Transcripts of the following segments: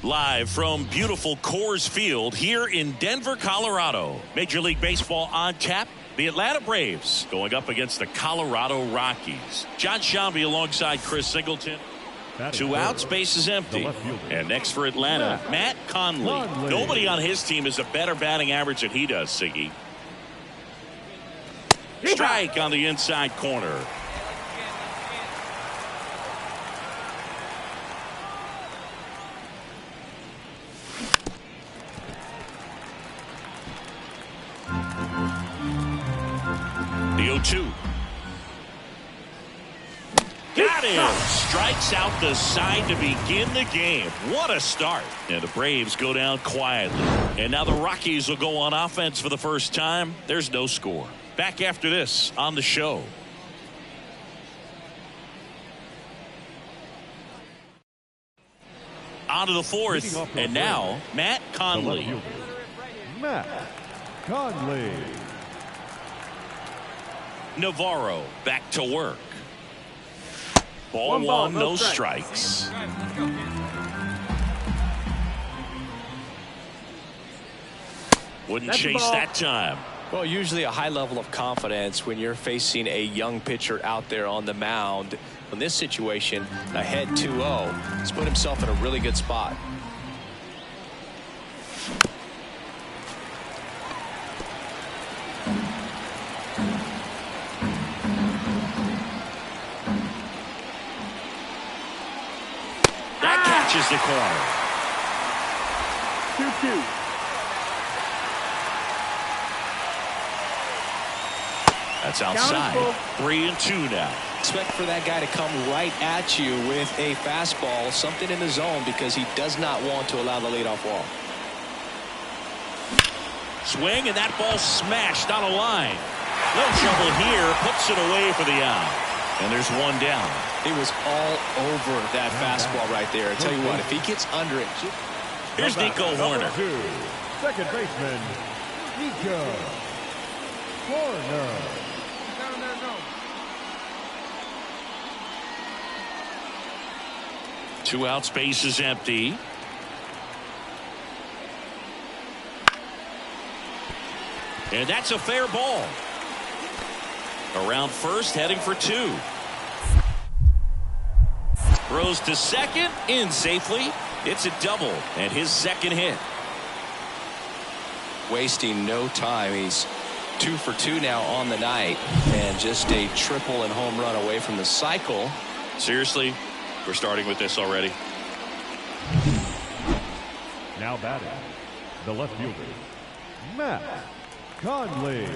Live from beautiful Coors Field here in Denver, Colorado. Major League Baseball on tap. The Atlanta Braves going up against the Colorado Rockies. John Shambi alongside Chris Singleton. 2 outs, bases empty. And next for Atlanta, Matt Conley. Nobody on his team has a better batting average than he does, Siggy. Strike on the inside corner. The 0-2. Got him. Strikes out the side to begin the game. What a start. And the Braves go down quietly. And now the Rockies will go on offense for the first time. There's no score. Back after this on the show. On to the fourth. And now Matt Conley. Matt Conley. Navarro back to work. Ball one, no strikes. Wouldn't chase that time. Well, usually a high level of confidence when you're facing a young pitcher out there on the mound. In this situation, ahead 2-0, he's put himself in a really good spot. Catches the corner. 2-2. That's outside. 3-2 now. Expect for that guy to come right at you with a fastball, something in the zone, because he does not want to allow the leadoff walk. Swing, and that ball smashed on a line. No trouble here. Puts it away for the out. And there's one down. He was all over that fastball right there. I tell you what, if he gets under it. Here's Nico Horner. Second baseman, Nico Horner. Two out, space is empty. And that's a fair ball. Around first, heading for 2. Throws to second, in safely. It's a double, and his second hit. Wasting no time. He's 2 for 2 now on the night, and just a triple and home run away from the cycle. Seriously, we're starting with this already. Now batting, the left fielder, Matt Conley.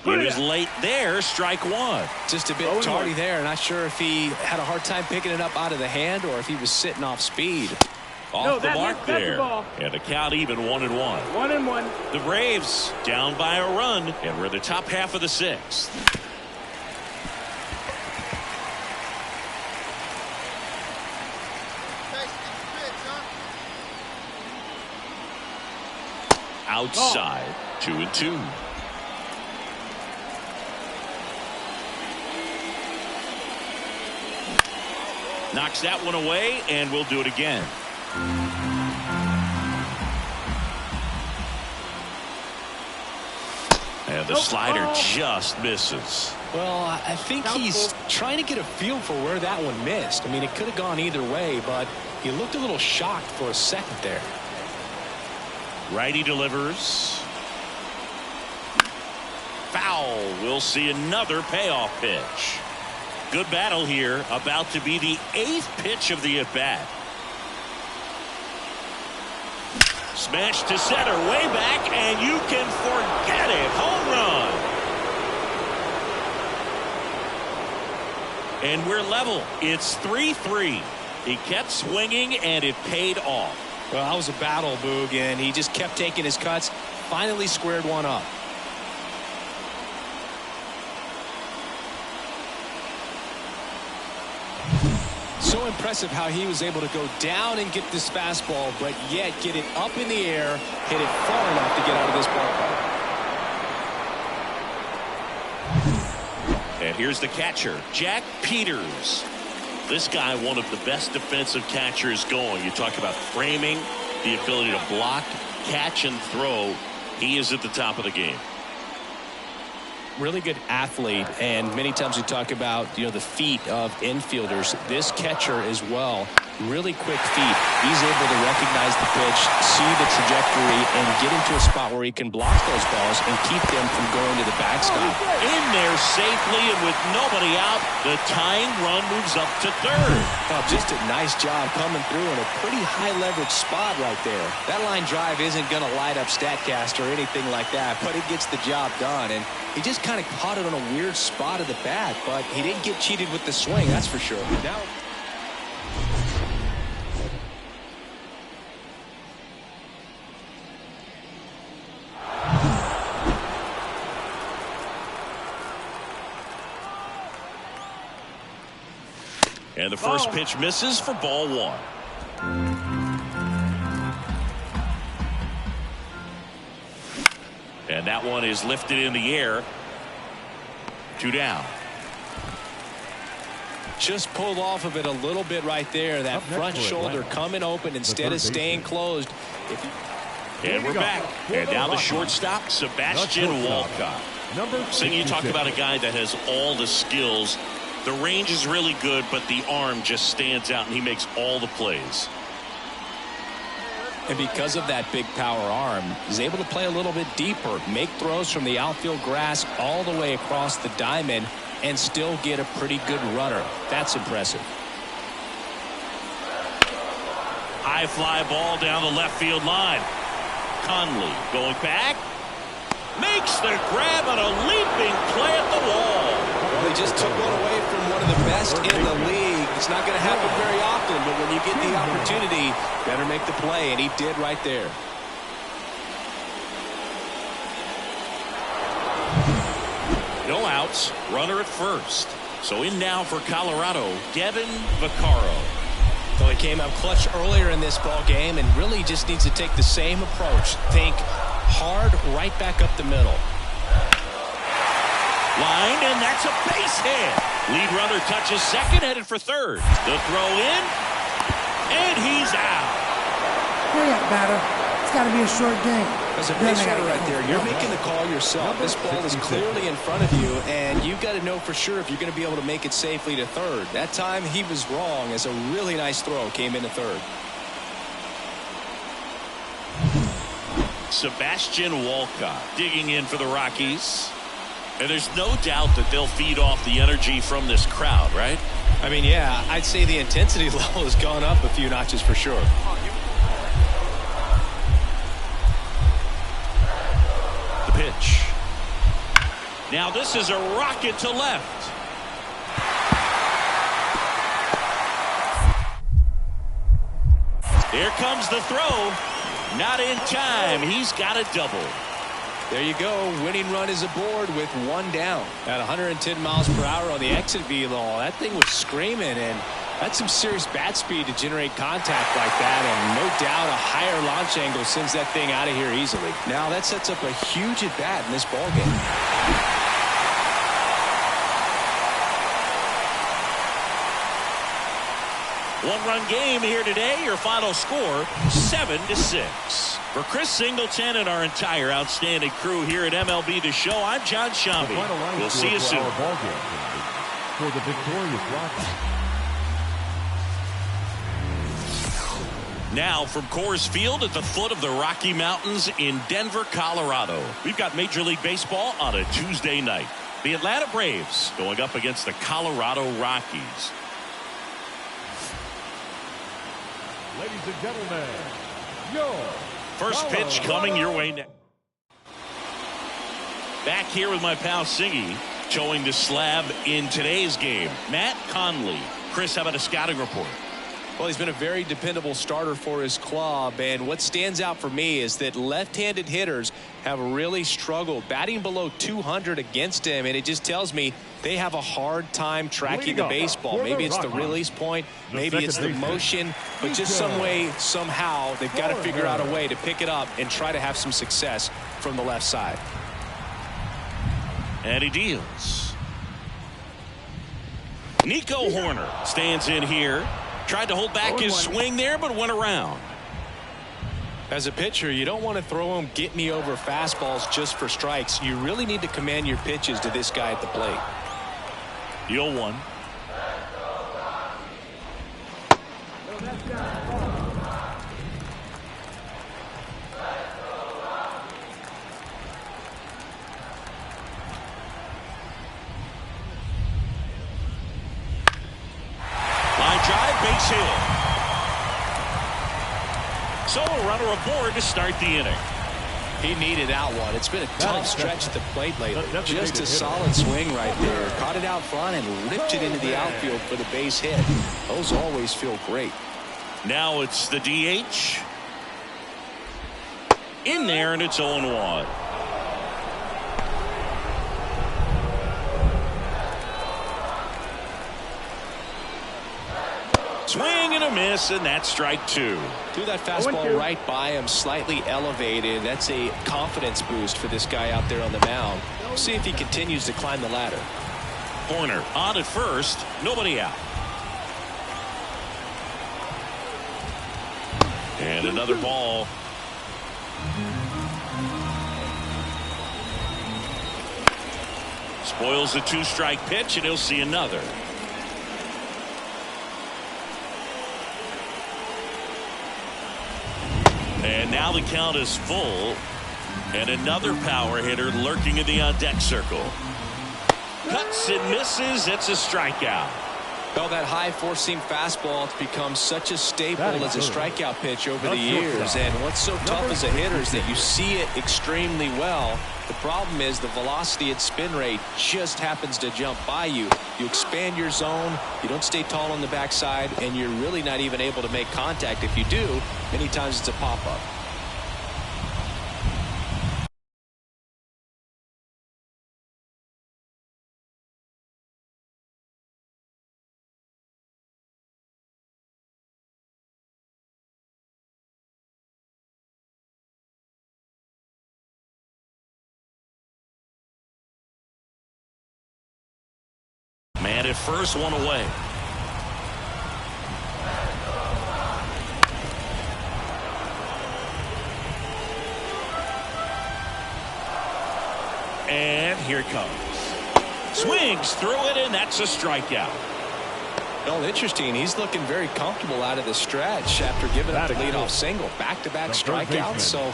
He was late there, strike one. Just a bit tardy there. Not sure if he had a hard time picking it up out of the hand or if he was sitting off speed. Off the mark there. And the count even 1-1. 1-1. The Braves down by a run, and we're in the top half of the 6th. Outside, 2-2. Knocks that one away, and we'll do it again. And the slider just misses. Well, I think he's trying to get a feel for where that one missed. I mean, it could have gone either way, but he looked a little shocked for a second there. Righty delivers. Foul. We'll see another payoff pitch. Good battle here. About to be the 8th pitch of the at-bat. Smash to center, way back, and you can forget it. Home run. And we're level. It's 3-3. He kept swinging, and it paid off. Well, that was a battle, Boog, and he just kept taking his cuts. Finally squared one up. So impressive how he was able to go down and get this fastball, but yet get it up in the air, hit it far enough to get out of this ballpark. And here's the catcher, Jack Peters. This guy, one of the best defensive catchers going. You talk about framing, the ability to block, catch, and throw. He is at the top of the game. Really good athlete, and many times we talk about the feet of infielders. This catcher as well, really quick feet. He's able to recognize the pitch, see the trajectory, and get into a spot where he can block those balls and keep them from going to the backstop. In there safely, and with nobody out, the tying run moves up to third. Oh, just a nice job coming through in a pretty high leverage spot right there. That line drive isn't going to light up StatCast or anything like that, but it gets the job done. And he just kind of caught it on a weird spot of the bat, but he didn't get cheated with the swing, that's for sure. Now, and the first pitch misses for ball one. And that one is lifted in the air. 2 down. just pulled off of it a little bit right there. That front shoulder coming open instead of staying closed. And we're back. And now the shortstop, Sebastian Walcott. So you talk about a guy that has all the skills. The range is really good, but the arm just stands out, and he makes all the plays. And because of that big power arm, he's able to play a little bit deeper, make throws from the outfield grass all the way across the diamond, and still get a pretty good runner. That's impressive. High fly ball down the left field line. Conley going back. Makes the grab on a leaping play at the wall. Well, he just took one away from one of the best in the league. It's not going to happen very often, but when you get the opportunity, better make the play, and he did right there. No outs, runner at first. So in now for Colorado, Devin Vaccaro. So he came out clutch earlier in this ball game and really just needs to take the same approach. Think hard right back up the middle. Line, and that's a base hit. Lead runner touches second, headed for third. The throw in, and he's out. Hurry up, batter. It's got to be a short game. As a base runner right there, you're making the call yourself. This ball is clearly in front of you, and you've got to know for sure if you're going to be able to make it safely to third. That time he was wrong, as a really nice throw came into third. Sebastian Walcott digging in for the Rockies. And there's no doubt that they'll feed off the energy from this crowd, right? I mean, yeah, I'd say the intensity level has gone up a few notches for sure. The pitch. Now this is a rocket to left. Here comes the throw. Not in time. He's got a double. There you go. Winning run is aboard with one down. At 110 miles per hour on the exit velo, that thing was screaming, and that's some serious bat speed to generate contact like that, and no doubt a higher launch angle sends that thing out of here easily. Now that sets up a huge at bat in this ball game. One-run game here today. Your final score, 7-6. For Chris Singleton and our entire outstanding crew here at MLB The Show, I'm John Shambi. We'll see you soon. For the victorious Rockies. Now from Coors Field at the foot of the Rocky Mountains in Denver, Colorado. We've got Major League Baseball on a Tuesday night. The Atlanta Braves going up against the Colorado Rockies. Ladies and gentlemen, your first pitch coming your way next. Back here with my pal Siggy, showing the slab in today's game. Matt Conley. Chris, how about a scouting report? Well, he's been a very dependable starter for his club, and what stands out for me is that left-handed hitters have really struggled batting below 200 against him, and it just tells me they have a hard time tracking the baseball. Maybe it's the release point, maybe it's the motion, but just some way, somehow, they've got to figure out a way to pick it up and try to have some success from the left side. And he deals. Nico Horner stands in here. Tried to hold back his swing there, but went around. As a pitcher, you don't want to throw him get-me-over fastballs just for strikes. You really need to command your pitches to this guy at the plate. The 0-1. Base hit. So a runner aboard to start the inning. He needed that one. It's been a tough stretch at the plate lately. Just a solid swing right there. Caught it out front and ripped it into the outfield for the base hit. Those always feel great. Now it's the DH. In there, and it's 0-1. Swing and a miss, and that's strike two. Threw that fastball right by him, slightly elevated. That's a confidence boost for this guy out there on the mound. See if he continues to climb the ladder. Horner on at first, nobody out. And another ball. Spoils the two-strike pitch, and he'll see another. And now the count is full. And another power hitter lurking in the on-deck circle. Cuts and misses. It's a strikeout. Well, that high four-seam fastball has become such a staple as a strikeout pitch over the years. And what's so tough as a hitter is that you see it extremely well. The problem is the velocity and spin rate just happens to jump by you. You expand your zone, you don't stay tall on the backside, and you're really not even able to make contact. If you do, many times it's a pop-up. Man at first, one away. And here it comes. Swings through it, and that's a strikeout. Well, interesting. He's looking very comfortable out of the stretch after giving up the leadoff single. Back-to-back strikeouts, so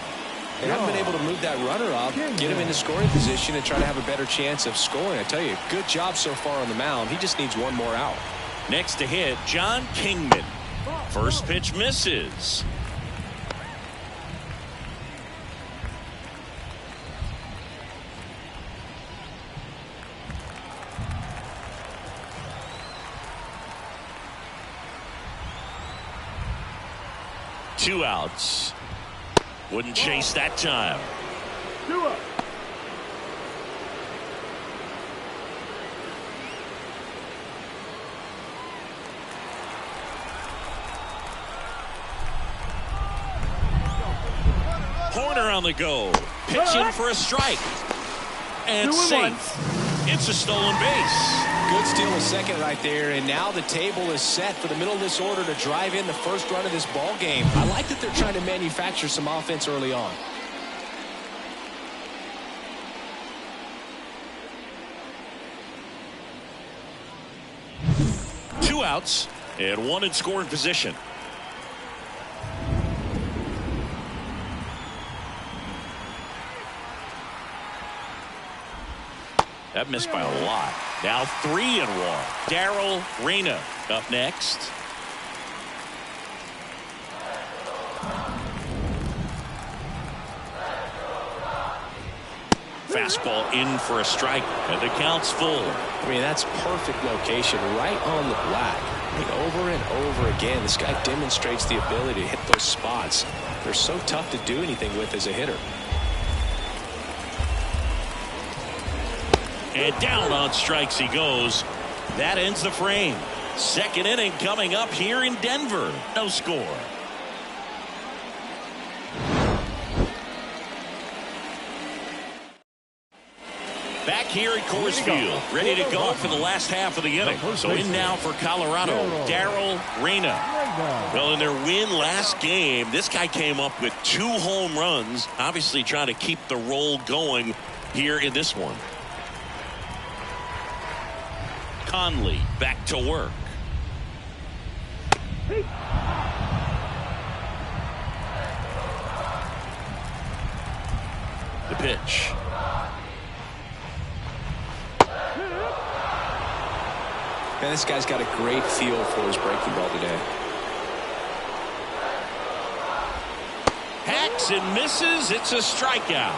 they haven't been able to move that runner up, get him into scoring position, and try to have a better chance of scoring. I tell you, good job so far on the mound. He just needs one more out. Next to hit, John Kingman. First pitch misses. Two outs. Wouldn't chase that time. 2 up. Horner on the go. Pitching for a strike. And safe. It's a stolen base. Good steal of second right there, and now the table is set for the middle of this order to drive in the first run of this ball game. I like that they're trying to manufacture some offense early on. Two outs and one in scoring position. That missed by a lot. Now 3-1. Darryl Reyna up next. Fastball in for a strike, and the count's full. I mean, that's perfect location, right on the black. I mean, over and over again, this guy demonstrates the ability to hit those spots. They're so tough to do anything with as a hitter. And down on strikes he goes. That ends the frame. Second inning coming up here in Denver. No score. Back here at Coors Field, ready to go for the last half of the inning. So in now for Colorado, Darryl Reyna. Well, in their win last game, this guy came up with 2 home runs, obviously trying to keep the roll going here in this one. Conley back to work. The pitch. Man, this guy's got a great feel for his breaking ball today. Hacks and misses. It's a strikeout.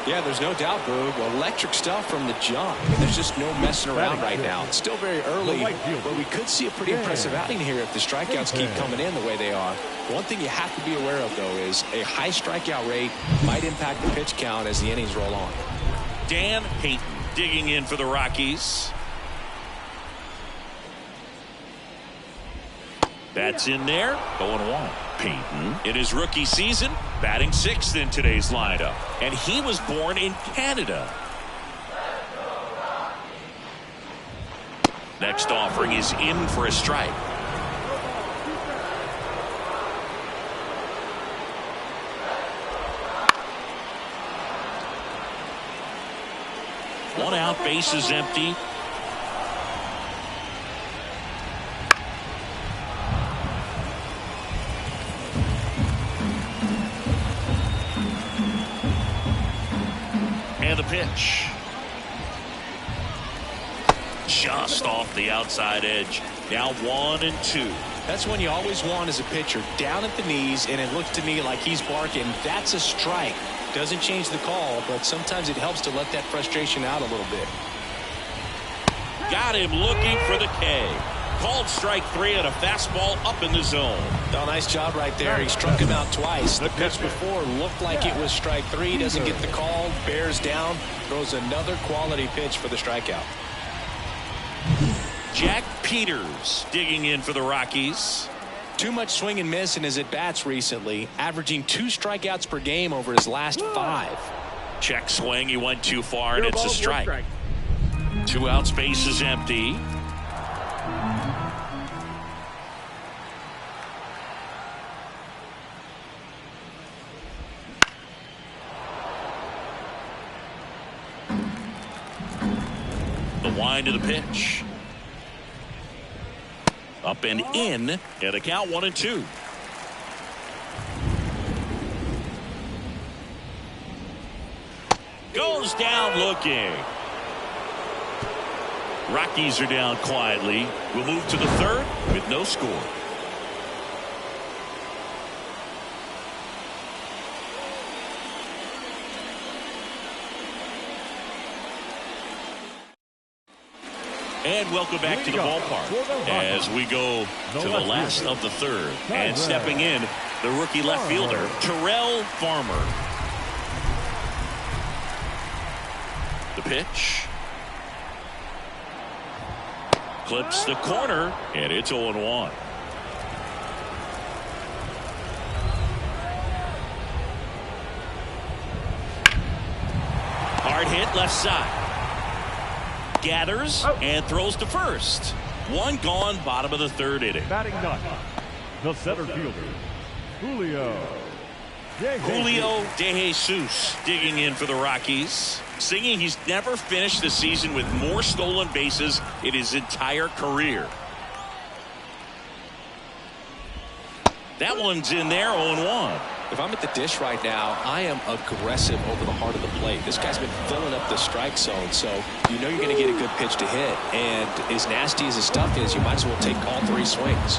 Yeah, there's no doubt, Boog. Electric stuff from the jump. There's just no messing around right now. It's still very early, but we could see a pretty impressive outing here if the strikeouts keep coming in the way they are. One thing you have to be aware of, though, is a high strikeout rate might impact the pitch count as the innings roll on. Dan Payton digging in for the Rockies. That's in there. 0-1. Payton in his rookie season batting 6th in today's lineup, and he was born in Canada. Next offering is in for a strike. One out, base is empty. And the pitch. Just off the outside edge. Now 1-2. That's when you always want as a pitcher, down at the knees, and it looks to me like he's barking. That's a strike. Doesn't change the call, but sometimes it helps to let that frustration out a little bit. Got him looking for the K. Called strike 3 and a fastball up in the zone. Oh, nice job right there. He struck him out twice. The pitch before looked like it was strike 3. Doesn't get the call. Bears down. Throws another quality pitch for the strikeout. Jack Peters digging in for the Rockies. Too much swing and miss in his at-bats recently, averaging 2 strikeouts per game over his last 5. Check swing. He went too far, and it's a strike. 2 outs, base is empty. The wind of the pitch. Up and in, and a count 1-2. Goes down looking. Rockies are down quietly. We'll move to the 3rd with no score. And welcome back to the ballpark as we go to the last of the 3rd. And stepping in, the rookie left fielder, Terrell Farmer. The pitch. Clips the corner, and it's 0-1. Hard hit left side. Gathers and throws to first. 1 gone, bottom of the 3rd inning. Batting ninth, the center fielder, Julio De Jesus digging in for the Rockies. Singing he's never finished the season with more stolen bases in his entire career. That one's in there, 0-1. If I'm at the dish right now, I am aggressive over the heart of the plate. This guy's been filling up the strike zone, so you know you're going to get a good pitch to hit. And as nasty as his stuff is, you might as well take all 3 swings.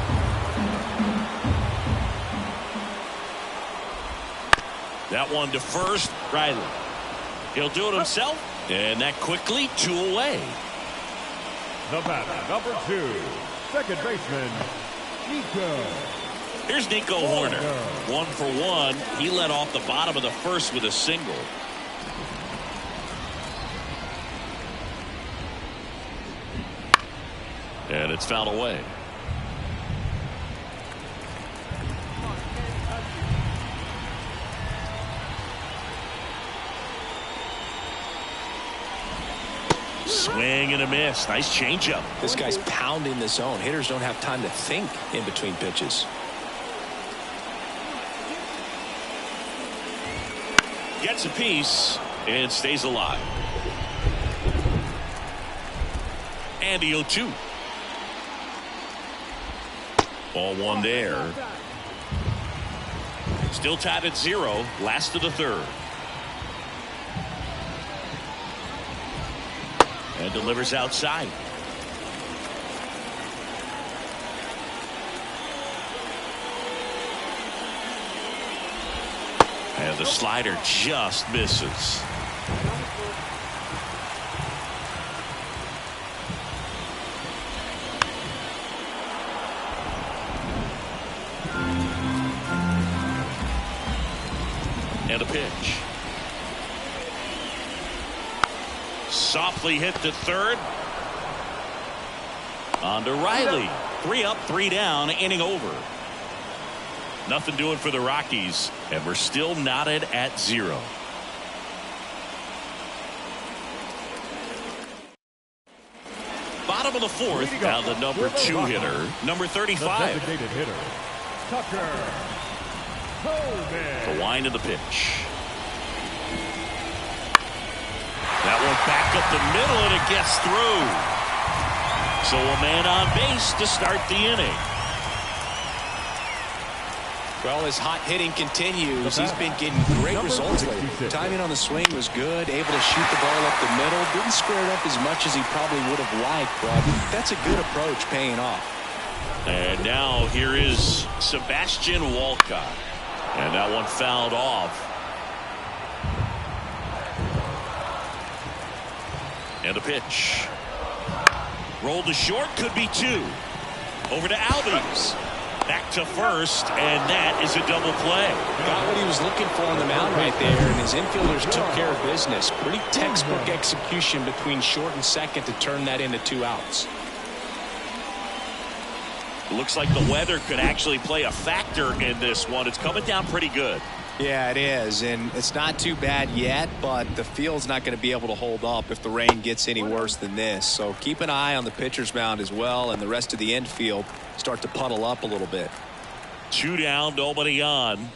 That one to first, Riley. He'll do it himself, and that quickly 2 away. The batter, number 2, second baseman, Nico. Here's Nico Horner. 1 for 1. He led off the bottom of the first with a single. And it's fouled away. Swing and a miss. Nice changeup. This guy's pounding the zone. Hitters don't have time to think in between pitches. Gets a piece and stays alive. And the 0-2. Ball 1 there. Still tied at 0. Last of the third. And delivers outside. And the slider just misses. And a pitch. Softly hit to third. On to Riley. 3 up, 3 down, inning over. Nothing doing for the Rockies, and we're still knotted at 0. Bottom of the 4th, now the number 2 hitter, number 35. The designated hitter, Tucker Hogan. The wind of the pitch. That one back up the middle, and it gets through. So a man on base to start the inning. Well, his hot hitting continues. He's been getting great results lately. Timing on the swing was good. Able to shoot the ball up the middle. Didn't square it up as much as he probably would have liked, but that's a good approach paying off. And now here is Sebastian Walcott. And that one fouled off. And a pitch. Rolled to short, could be 2. Over to Albies. Back to first, and that is a double play. Got what he was looking for on the mound right there, and his infielders took care of business. Pretty textbook execution between short and second to turn that into 2 outs. Looks like the weather could actually play a factor in this one. It's coming down pretty good. Yeah, it is, and it's not too bad yet, but the field's not going to be able to hold up if the rain gets any worse than this. So keep an eye on the pitcher's mound as well, and the rest of the infield start to puddle up a little bit. 2 down, nobody on.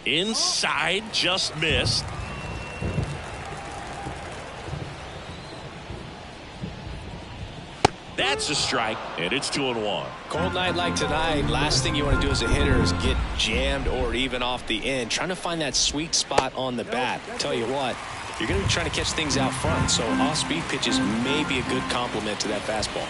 Inside, just missed. That's a strike, and it's 2-1. Cold night like tonight, last thing you want to do as a hitter is get jammed or even off the end. Trying to find that sweet spot on the bat. Tell you what, you're going to be trying to catch things out front, so off-speed pitches may be a good complement to that fastball.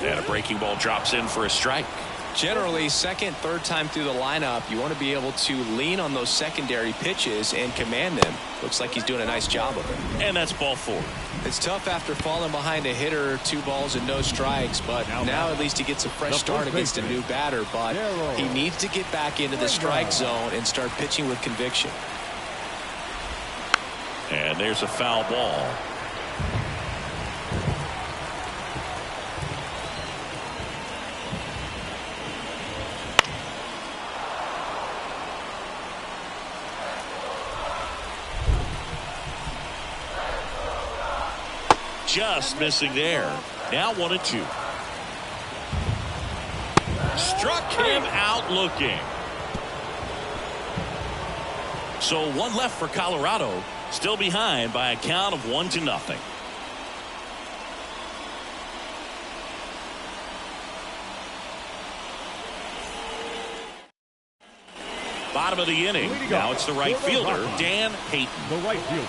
And a breaking ball drops in for a strike. Generally, second, third time through the lineup, you want to be able to lean on those secondary pitches and command them. Looks like he's doing a nice job of it. And that's ball 4. It's tough after falling behind a hitter, 2 balls and no strikes, but now at least he gets a fresh start against a new batter, but he needs to get back into the strike zone and start pitching with conviction. And there's a foul ball. Just missing there. Now 1-2. Struck him out looking. So 1 left for Colorado. Still behind by a count of 1-0. Bottom of the inning. Now it's the right fielder, Dan Payton. The right fielder,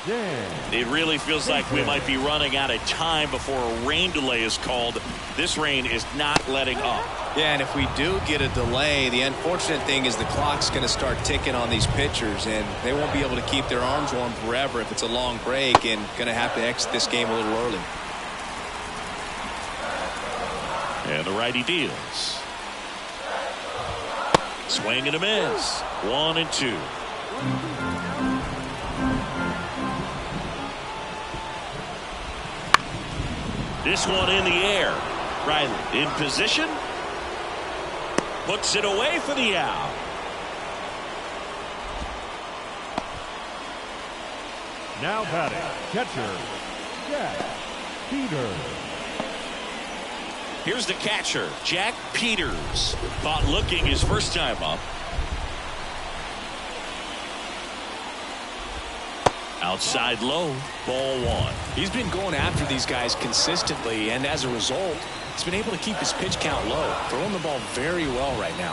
Dan. It really feels like we might be running out of time before a rain delay is called. This rain is not letting up. Yeah, and if we do get a delay, the unfortunate thing is the clock's going to start ticking on these pitchers, and they won't be able to keep their arms warm forever if it's a long break, and going to have to exit this game a little early. And the righty deals. Swing and a miss. 1-2. This one in the air. Riley in position. Puts it away for the out. Now batting, catcher, Jack Peters. Here's the catcher, Jack Peters. Caught looking his first time up. Outside low, ball one. He's been going after these guys consistently, and as a result, he's been able to keep his pitch count low, throwing the ball very well right now.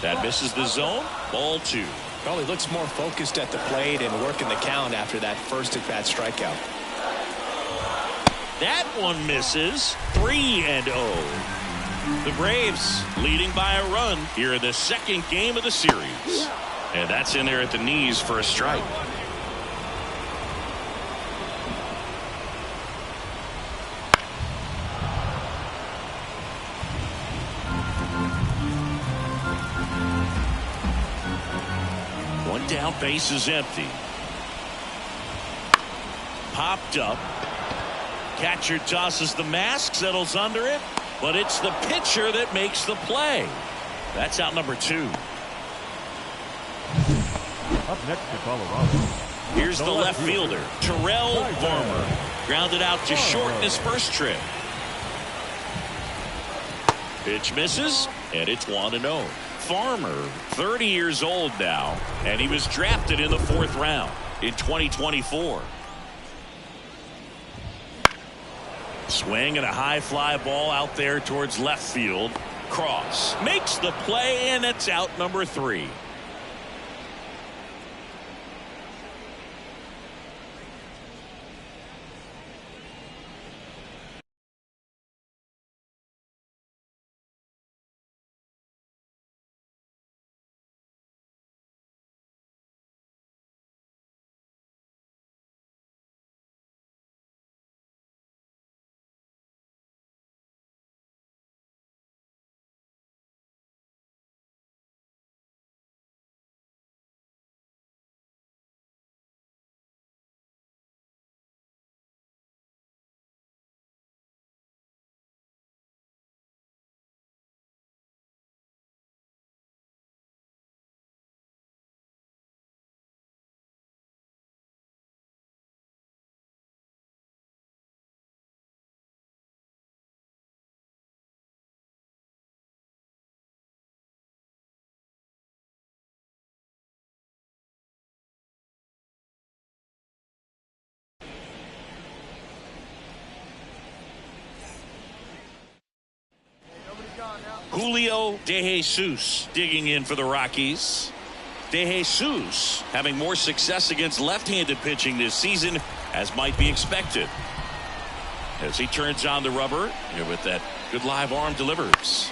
That misses the zone, ball two. Probably looks more focused at the plate and working the count after that first at-bat strikeout. That one misses. 3-0. The Braves leading by a run here in the second game of the series. And that's in there at the knees for a strike. One down, base is empty. Popped up. Catcher tosses the mask, settles under it, but it's the pitcher that makes the play. That's out number two. Up next to Colorado. Here's the left fielder, Terrell Farmer. Grounded out to short in his first trip. Pitch misses, and it's 1-0. Farmer, 30 years old now, and he was drafted in the 4th round in 2024. Swing and a high fly ball out there towards left field. Cross makes the play, and it's out number 3. Julio De Jesus digging in for the Rockies. De Jesus having more success against left-handed pitching this season, as might be expected. As he turns on the rubber, with that good live arm delivers.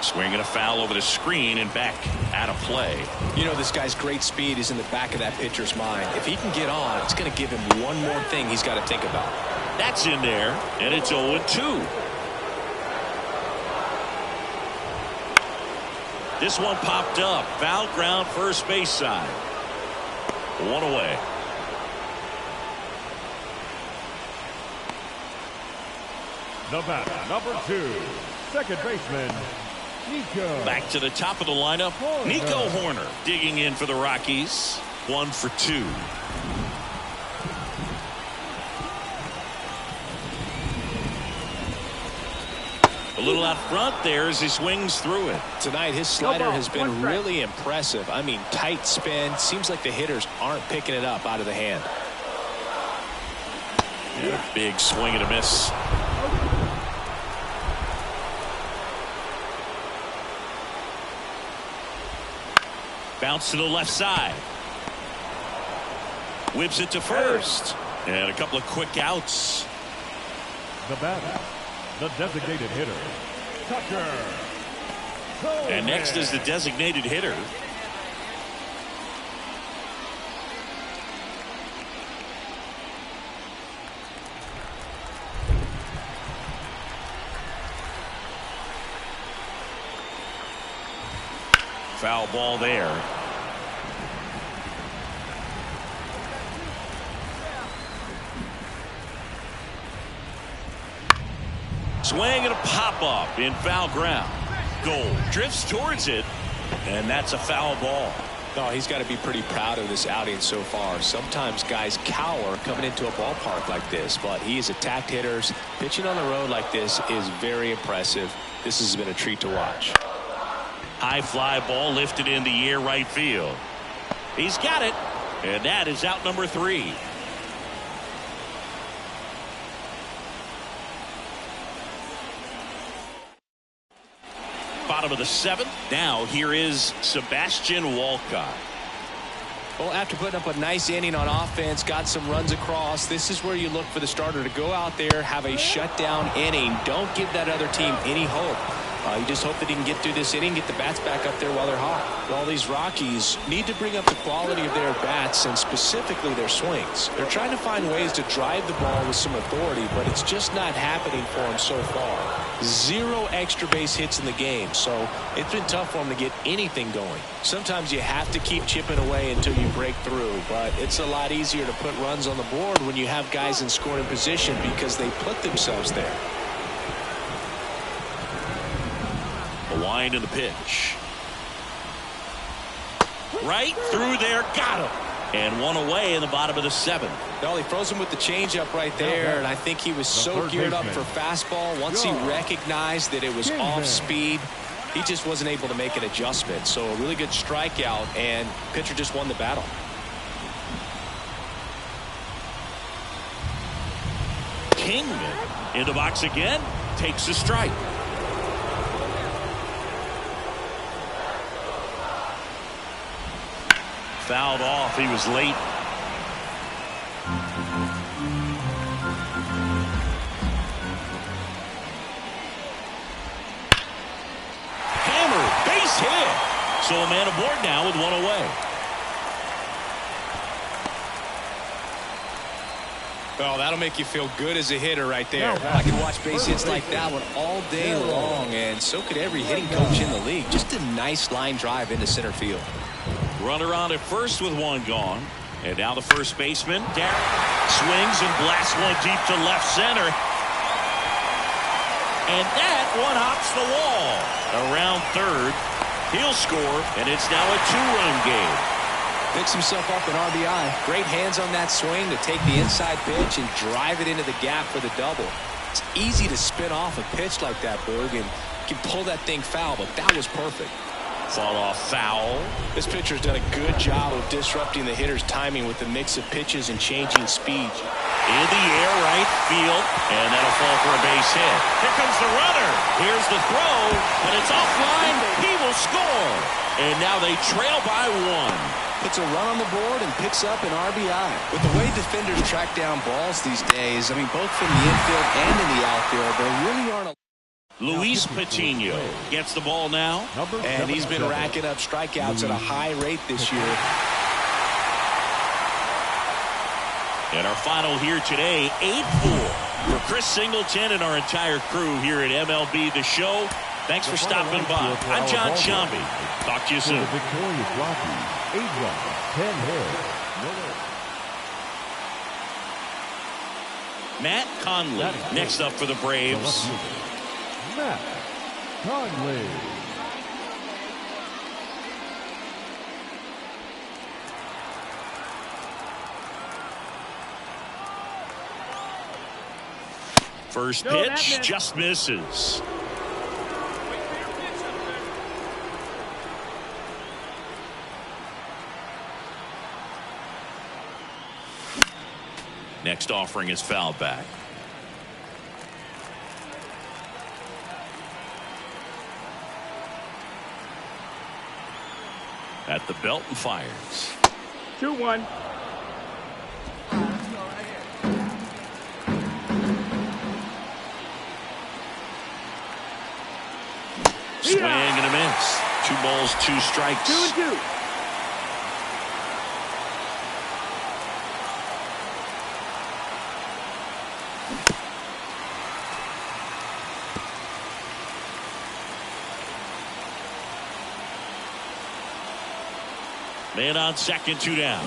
Swinging a foul over the screen and back out of play. You know, this guy's great speed is in the back of that pitcher's mind. If he can get on, it's going to give him one more thing he's got to think about. That's in there, and it's 0-2. This one popped up. Foul ground, first base side. 1 away. The batter, number 2, second baseman, Nico. Back to the top of the lineup, Nico Horner digging in for the Rockies. 1 for 2. A little out front there as he swings through it. Tonight, his slider has been really impressive. I mean, tight spin. Seems like the hitters aren't picking it up out of the hand. And a big swing and a miss. Bounce to the left side. Whips it to first. And a couple of quick outs. The batter, the designated hitter, Tucker. And next is the designated hitter. Foul ball there. Swing and a pop up in foul ground. Gold drifts towards it, and that's a foul ball. No, he's got to be pretty proud of this outing so far. Sometimes guys cower coming into a ballpark like this, but he's attacked hitters. Pitching on the road like this is very impressive. This has been a treat to watch. High fly ball lifted in the air right field. He's got it, and that is out number 3. Bottom of the 7th. Now here is Sebastian Walcott. Well, after putting up a nice inning on offense, got some runs across, this is where you look for the starter to go out there, have a shutdown inning. Don't give that other team any hope. You just hope that he can get through this inning, get the bats back up there while they're hot. Well, these Rockies need to bring up the quality of their bats and specifically their swings. They're trying to find ways to drive the ball with some authority, but it's just not happening for them so far. 0 extra base hits in the game, so it's been tough for them to get anything going. Sometimes you have to keep chipping away until you break through, but it's a lot easier to put runs on the board when you have guys in scoring position because they put themselves there. A wind in the pitch. Right through there, got him. And one away in the bottom of the 7th. Well, he froze him with the changeup right there, and I think he was so geared up for fastball. Once he recognized that it was off speed, he just wasn't able to make an adjustment. So a really good strikeout, and pitcher just won the battle. Kingman in the box again, takes the strike. Fouled off. He was late. Hammer, base hit. So a man aboard now with one away. Well, that'll make you feel good as a hitter right there. I can watch base hits like that one all day long, and so could every hitting coach in the league. Just a nice line drive into center field. Runner on at first with one gone. And now the first baseman, Darren, swings and blasts one deep to left center. And that one hops the wall. Around third, he'll score, and it's now a 2-run game. Picks himself up an RBI. Great hands on that swing to take the inside pitch and drive it into the gap for the double. It's easy to spin off a pitch like that, Boog, and you can pull that thing foul, but that was perfect. Fall off foul. This pitcher's done a good job of disrupting the hitter's timing with the mix of pitches and changing speed. In the air, right field, and that'll fall for a base hit. Here comes the runner. Here's the throw, but it's offline. He will score. And now they trail by 1. Puts a run on the board and picks up an RBI. With the way defenders track down balls these days, I mean, both from the infield and in the outfield, there really aren't a Luis Patino gets the ball now, and he's been racking up strikeouts at a high rate this year. And our final here today, 8-4. For Chris Singleton and our entire crew here at MLB The Show, thanks for stopping by. I'm John Shambi. Talk to you soon. The victorious Rockies, 8 runs, 10 hits. Matt Conley next up for the Braves. Matt Conley. First pitch just misses. Next offering is fouled back. at the belt and fires. 2-1. Swing and a miss. 2 balls, 2 strikes. 2-2. Man on second, 2 down.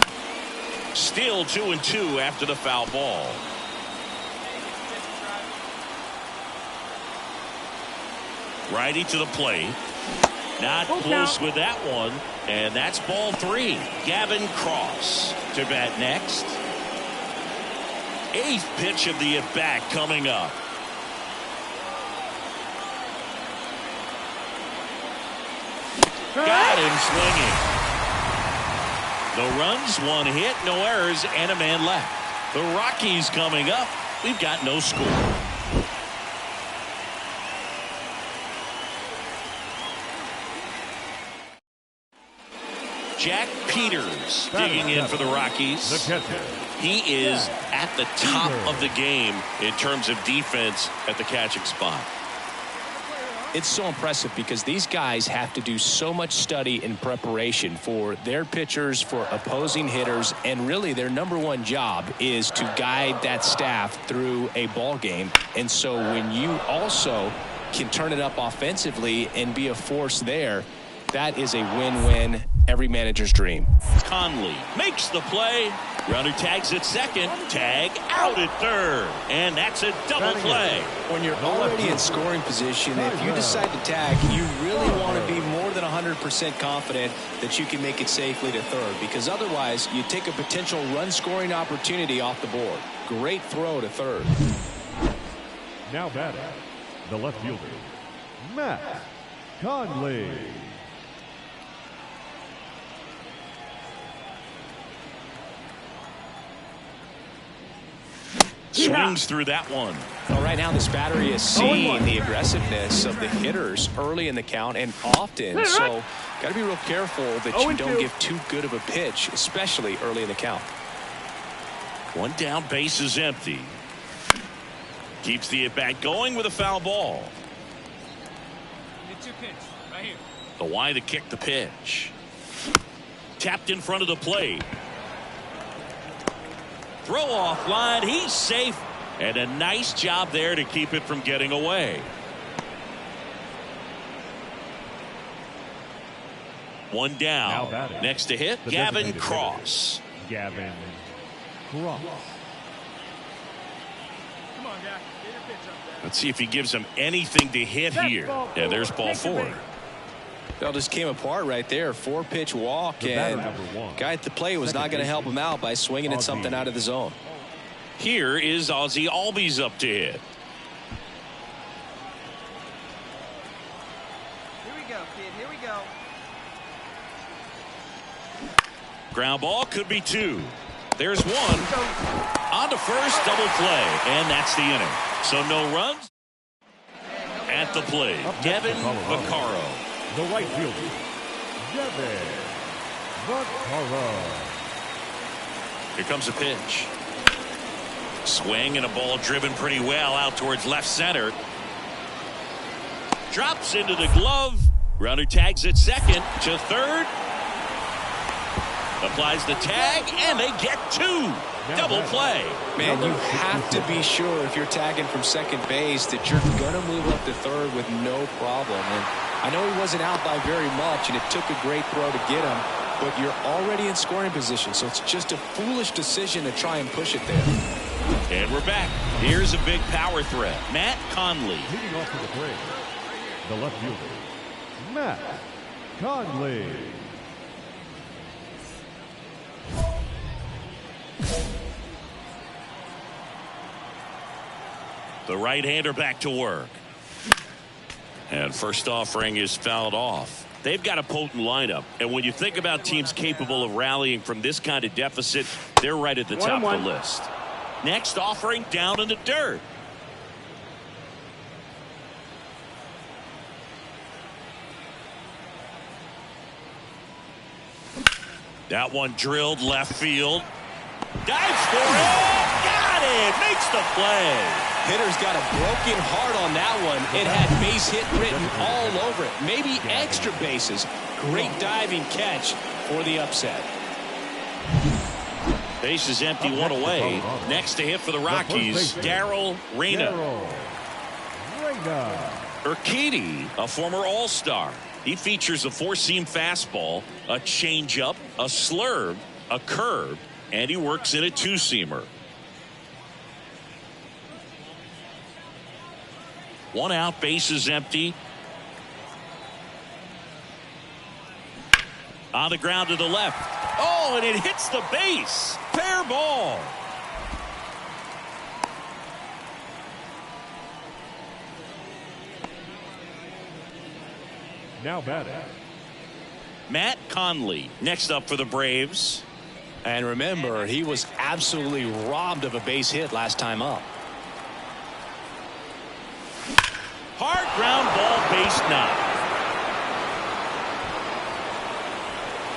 Still 2-2 after the foul ball. Righty to the plate. Not close with that one. And that's ball 3. Gavin Cross to bat next. 8th pitch of the at-bat coming up. Got him swinging. No runs, 1 hit, no errors, and a man left. The Rockies coming up. We've got no score. Jack Peters digging in for the Rockies. He is at the top of the game in terms of defense at the catching spot. It's so impressive because these guys have to do so much study and preparation for their pitchers, for opposing hitters, and really their #1 job is to guide that staff through a ball game. And so when you also can turn it up offensively and be a force there, that is a win-win, every manager's dream. Conley makes the play. Runner tags at second. Tag out at third. And that's a double play. When you're already in scoring position, if you decide to tag, you really want to be more than 100% confident that you can make it safely to third, because otherwise you take a potential run-scoring opportunity off the board. Great throw to third. Now batting, the left fielder, Matt Conley. Swings through that one. Well, right now this battery is seeing the aggressiveness of the hitters early in the count and often. So got to be real careful that you don't give too good of a pitch, especially early in the count. 1 down, base is empty. Keeps the at-bat going with a foul ball. It's your pitch right here. The Y to kick the pitch. Tapped in front of the plate. Throw off line. He's safe. And a nice job there to keep it from getting away. 1 down. Next to hit, Gavin Cross. Gavin Cross. Come on, Jack. Get your pitch up there. Let's see if he gives him anything to hit here. Yeah, there's ball 4. It all just came apart right there. 4-pitch walk, and guy at the plate was not going to help him out by swinging at something out of the zone. Here is Ozzie Albies up to hit. Here we go, kid. Here we go. Ground ball, could be 2. There's 1. On to first, double play, and that's the inning. So no runs. At the plate, Devin Vaccaro. The right fielder, Devin Vaccaro. Here comes a pitch. Swing and a ball driven pretty well out towards left center. Drops into the glove. Runner tags at second to third. Applies the tag, and they get 2. Double play. Man, you have to be sure if you're tagging from second base that you're going to move up to third with no problem. And I know he wasn't out by very much, and it took a great throw to get him, but you're already in scoring position, so it's just a foolish decision to try and push it there. And we're back. Here's a big power threat. Matt Conley. Leading off to the plate, the left fielder, Matt Conley. The right-hander back to work. And first offering is fouled off. They've got a potent lineup. And when you think about teams capable of rallying from this kind of deficit, they're right at the top of the list. Next offering down in the dirt. That one drilled left field. Dives for it. Got it. Makes the play. Hitter's got a broken heart on that one. It had base hit written all over it. Maybe extra bases. Great diving catch for the upset. Base is empty, one away. Next to hit for the Rockies, Darryl Reyna. Urquidy, a former All-Star. He features a four-seam fastball, a changeup, a slurve, a curve, and he works in a two-seamer. One out, base is empty. On the ground to the left. Oh, and it hits the base. Fair ball. Now batting, Matt Conley next up for the Braves. And remember, he was absolutely robbed of a base hit last time up. Hard ground ball, base knock.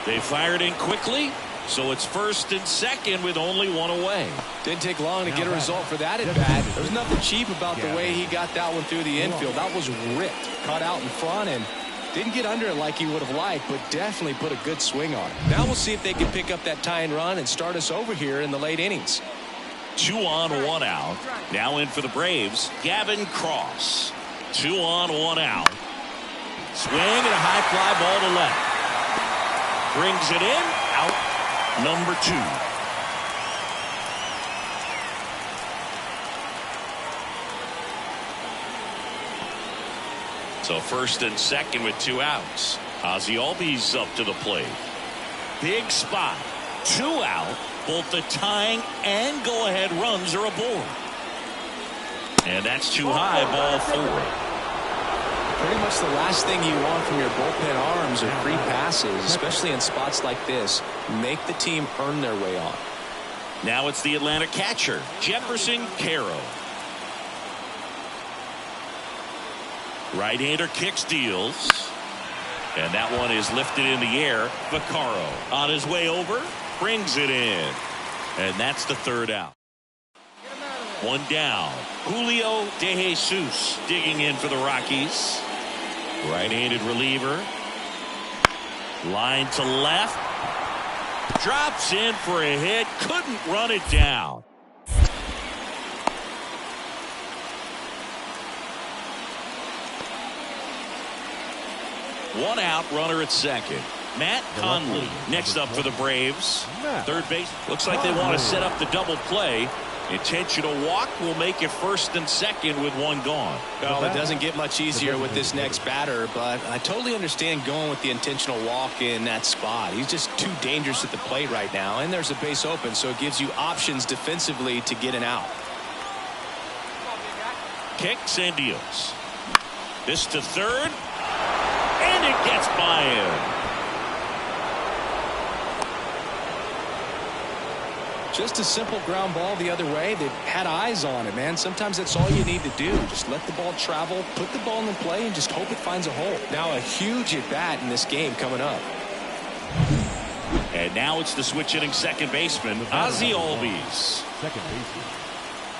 They fired in quickly, so it's first and second with only one away. Didn't take long to get a result for that at bat. There was nothing cheap about the way he got that one through the infield. That was ripped, caught out in front, and didn't get under it like he would have liked, but definitely put a good swing on it. Now we'll see if they can pick up that tying run and start us over here in the late innings. 2 on, 1 out. Now in for the Braves, Gavin Cross. 2 on, 1 out. Swing and a high fly ball to left. Brings it in, out, number 2. So first and second with 2 outs. Ozzie Albies up to the plate. Big spot. 2 out. Both the tying and go-ahead runs are aboard. And that's too high, ball 4. Pretty much the last thing you want from your bullpen arms are free passes, especially in spots like this. Make the team earn their way on. Now it's the Atlanta catcher, Jefferson Caro. Right-hander kicks, deals. And that one is lifted in the air. Vaccaro on his way over, brings it in. And that's the 3rd out. 1 down. Julio De Jesus digging in for the Rockies. Right-handed reliever. Line to left. Drops in for a hit. Couldn't run it down. One out, runner at second. Matt Conley next up for the Braves. Third base. Looks like they want to set up the double play. Intentional walk will make it first and second with 1 gone. Well, it doesn't get much easier with this next batter, but I totally understand going with the intentional walk in that spot. He's just too dangerous at the plate right now, and there's a base open, so it gives you options defensively to get an out. Kicks and deals. This to third, and it gets by him. Just a simple ground ball the other way. They had eyes on it, man. Sometimes that's all you need to do. Just let the ball travel, put the ball in play, and just hope it finds a hole. Now a huge at-bat in this game coming up. And now it's the switch-hitting second baseman, Ozzie Albies. second baseman,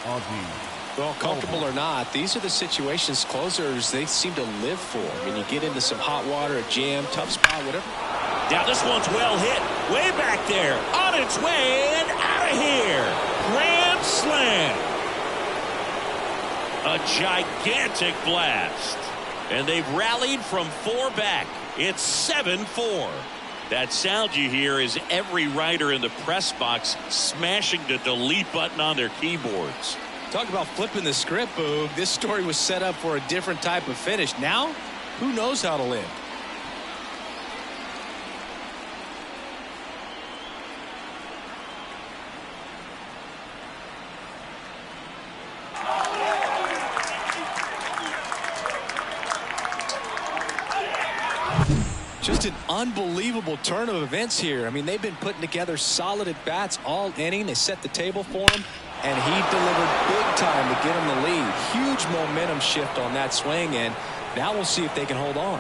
Ozzie. Well, comfortable or not, these are the situations closers they seem to live for. When you get into some hot water, a jam, tough spot, whatever. Now this one's well hit. Way back there. On its way and out of here. Grand slam. A gigantic blast. And they've rallied from 4 back. It's 7-4. That sound you hear is every writer in the press box smashing the delete button on their keyboards. Talk about flipping the script, Boog. This story was set up for a different type of finish. Now, who knows how to end? Just an unbelievable turn of events here. I mean, they've been putting together solid at-bats all inning. They set the table for him, and he delivered big time to get him the lead. Huge momentum shift on that swing, and now we'll see if they can hold on.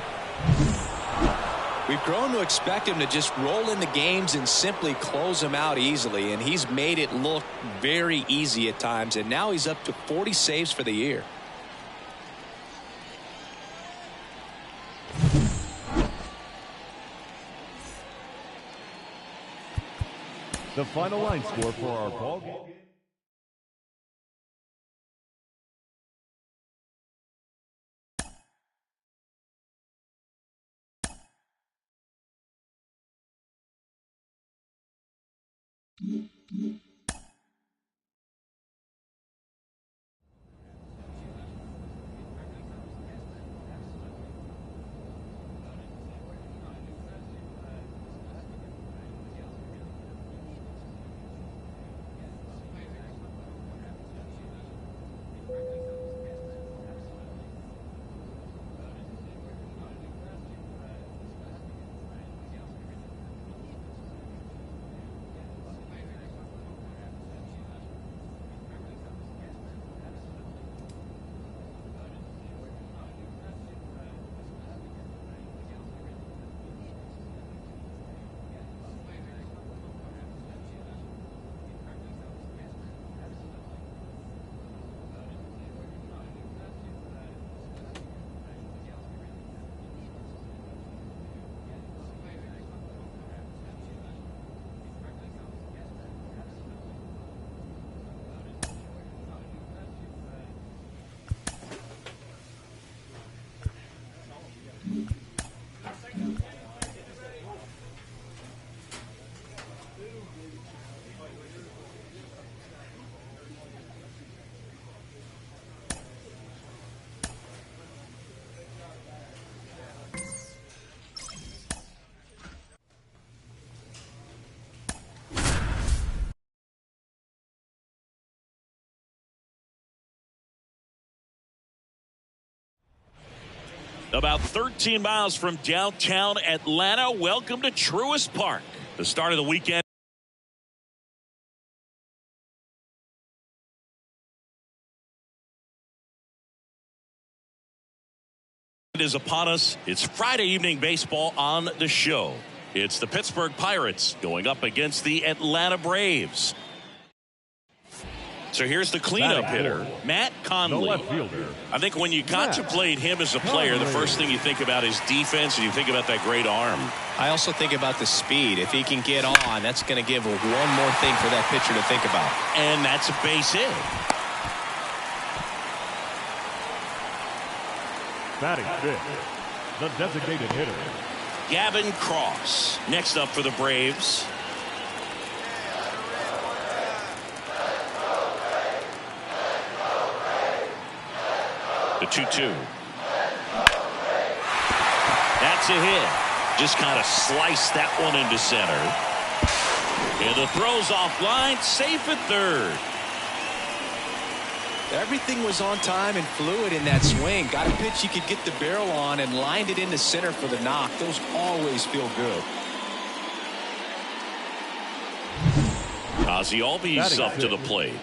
We've grown to expect him to just roll into games and simply close them out easily, and he's made it look very easy at times, and now he's up to 40 saves for the year. The final line score for our ball game. About 13 miles from downtown Atlanta. Welcome to Truist Park. The start of the weekend is upon us. It's Friday evening baseball on the show. It's the Pittsburgh Pirates going up against the Atlanta Braves. So here's the cleanup hitter, Matt Conley. The left fielder. I think when you contemplate him as a player, the first thing you think about is defense, and you think about that great arm. I also think about the speed. If he can get on, that's going to give one more thing for that pitcher to think about. And that's a base hit. Batting fifth, the designated hitter, Gavin Cross. Next up for the Braves, the 2-2. That's a hit. Just kind of sliced that one into center. And the throw's offline, safe at third. Everything was on time and fluid in that swing. Got a pitch you could get the barrel on and lined it into center for the knock. Those always feel good. Ozzie Albies up to the plate.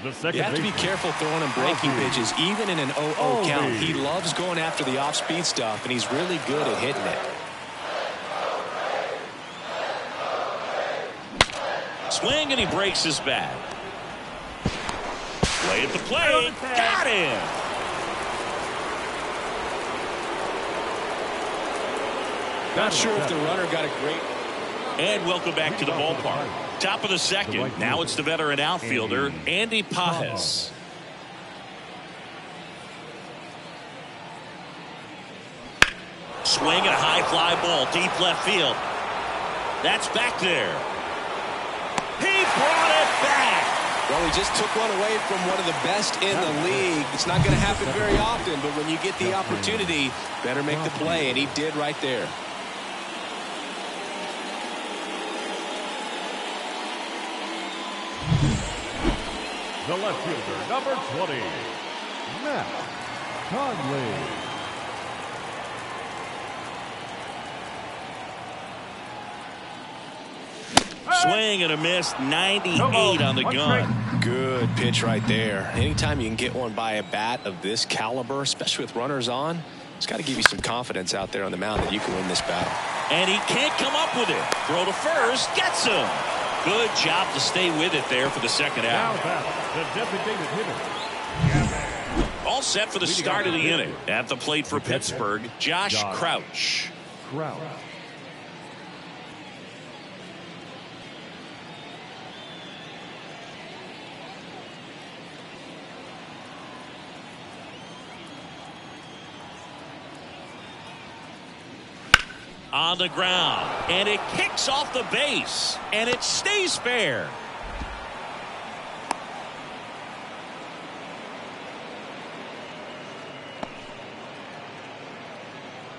You have to be careful throwing him breaking pitches, even in an 0-0 count. He loves going after the off-speed stuff, and he's really good at hitting it. Swing, and he breaks his bat. Play at the plate. Got him. Not sure if the runner got a great... And welcome back to the ballpark. Top of the second. Now it's the veteran outfielder, Andy Pajes. Swing and a high fly ball, deep left field. That's back there. He brought it back. Well, he just took one away from one of the best in the league. It's not going to happen very often, but when you get the opportunity, better make the play, and he did right there. the left fielder, number 20, Matt Conley. Swing and a miss, 98 on the gun. Good pitch right there. Anytime you can get one by a bat of this caliber, especially with runners on, it's got to give you some confidence out there on the mound that you can win this battle. And he can't come up with it. Throw to first. Gets him. Good job to stay with it there for the second Now out. back, the designated hitter. All set for the start of the inning. At the plate for Pittsburgh, Josh Crouch. Crouch. On the ground, and it kicks off the base, and it stays fair.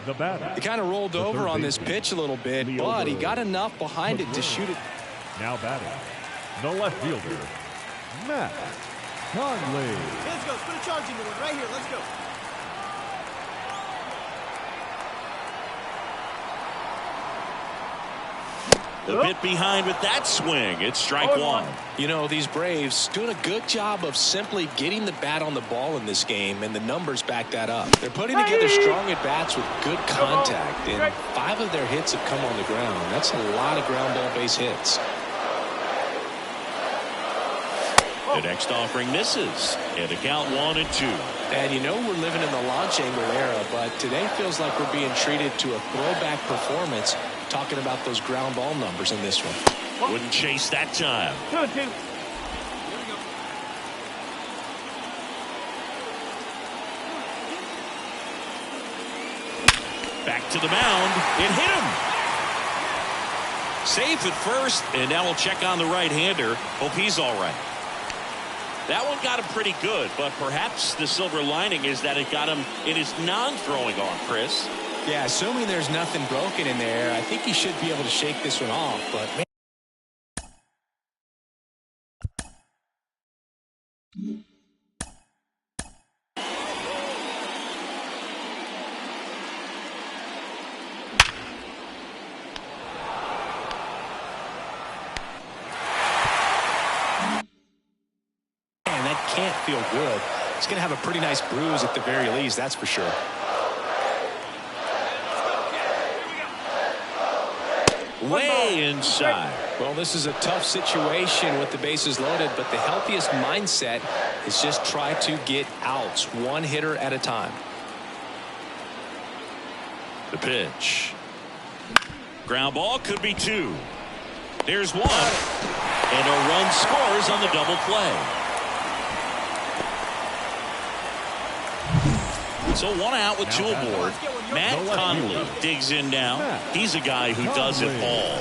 The batter. He kind of rolled over on this pitch a little bit, but he got enough behind it to shoot it. Now batting, the left fielder, Matt Conley. Let's go. Put a charge into it right here. Let's go. A bit behind with that swing. It's strike one. You know, these Braves doing a good job of simply getting the bat on the ball in this game, and the numbers back that up. They're putting together strong at-bats with good contact, and 5 of their hits have come on the ground. That's a lot of ground ball base hits. The next offering misses. And the count 1-2. And you know we're living in the launch angle era, but today feels like we're being treated to a throwback performance, talking about those ground ball numbers in this one. Wouldn't chase that time. Back to the mound. It hit him. Safe at first, and now we'll check on the right-hander. Hope he's all right. That one got him pretty good, but perhaps the silver lining is that it got him in his non-throwing arm, Chris. Yeah, assuming there's nothing broken in there, I think he should be able to shake this one off, but man. Can't feel good. He's going to have a pretty nice bruise at the very least, that's for sure. Way inside. Well, this is a tough situation with the bases loaded, but the healthiest mindset is just try to get outs, one hitter at a time. The pitch. Ground ball could be 2. There's 1. And a run scores on the double play. So 1 out with 2 aboard. Matt Conley digs in now. He's a guy who does it all.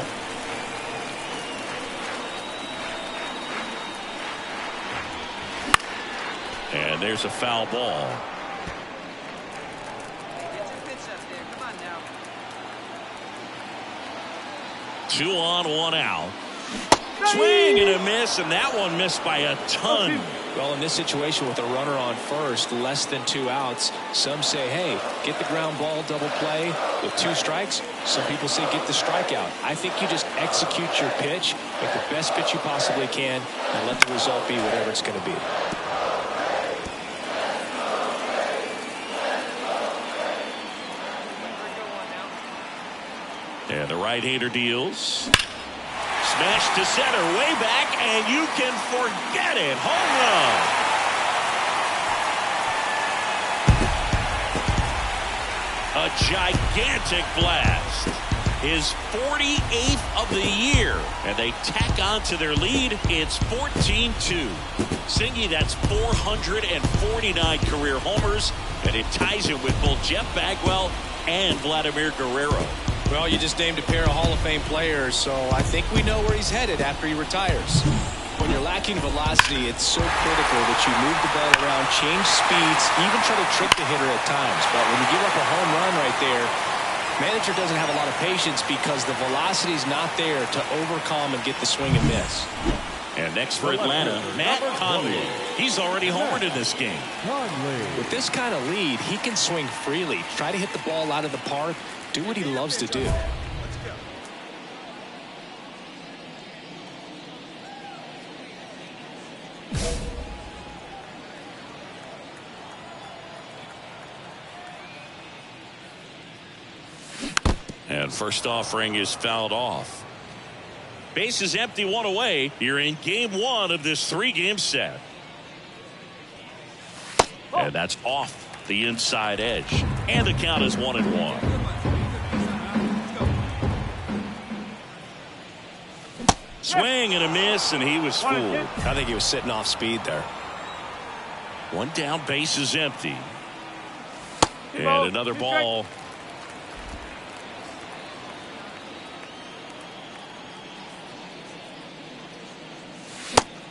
And there's a foul ball. Two on, 1 out. Swing and a miss, and that one missed by a ton. Well, in this situation with a runner on first, less than 2 outs, some say, hey, get the ground ball, double play with 2 strikes. Some people say get the strikeout. I think you just execute your pitch, make the best pitch you possibly can, and let the result be whatever it's going to be. And the right-hander deals. Smash to center, way back, and you can forget it. Home run. A gigantic blast. His 48th of the year. And they tack on to their lead. It's 14-2. Singy, that's 449 career homers. And it ties him with both Jeff Bagwell and Vladimir Guerrero. Well, you just named a pair of Hall of Fame players, so I think we know where he's headed after he retires. When you're lacking velocity, it's so critical that you move the ball around, change speeds, even try to trick the hitter at times. But when you give up a home run right there, manager doesn't have a lot of patience because the velocity is not there to overcome and get the swing and miss. And next for Atlanta, Matt Conley. He's already homered in this game. With this kind of lead, he can swing freely, try to hit the ball out of the park, do what he loves to do. And And first offering is fouled off. Base is empty, one away. You're in game one of this 3-game set. And that's off the inside edge. And the count is 1-1. Swing and a miss, and he was fooled. I think he was sitting off speed there. One down, base is empty. And another ball.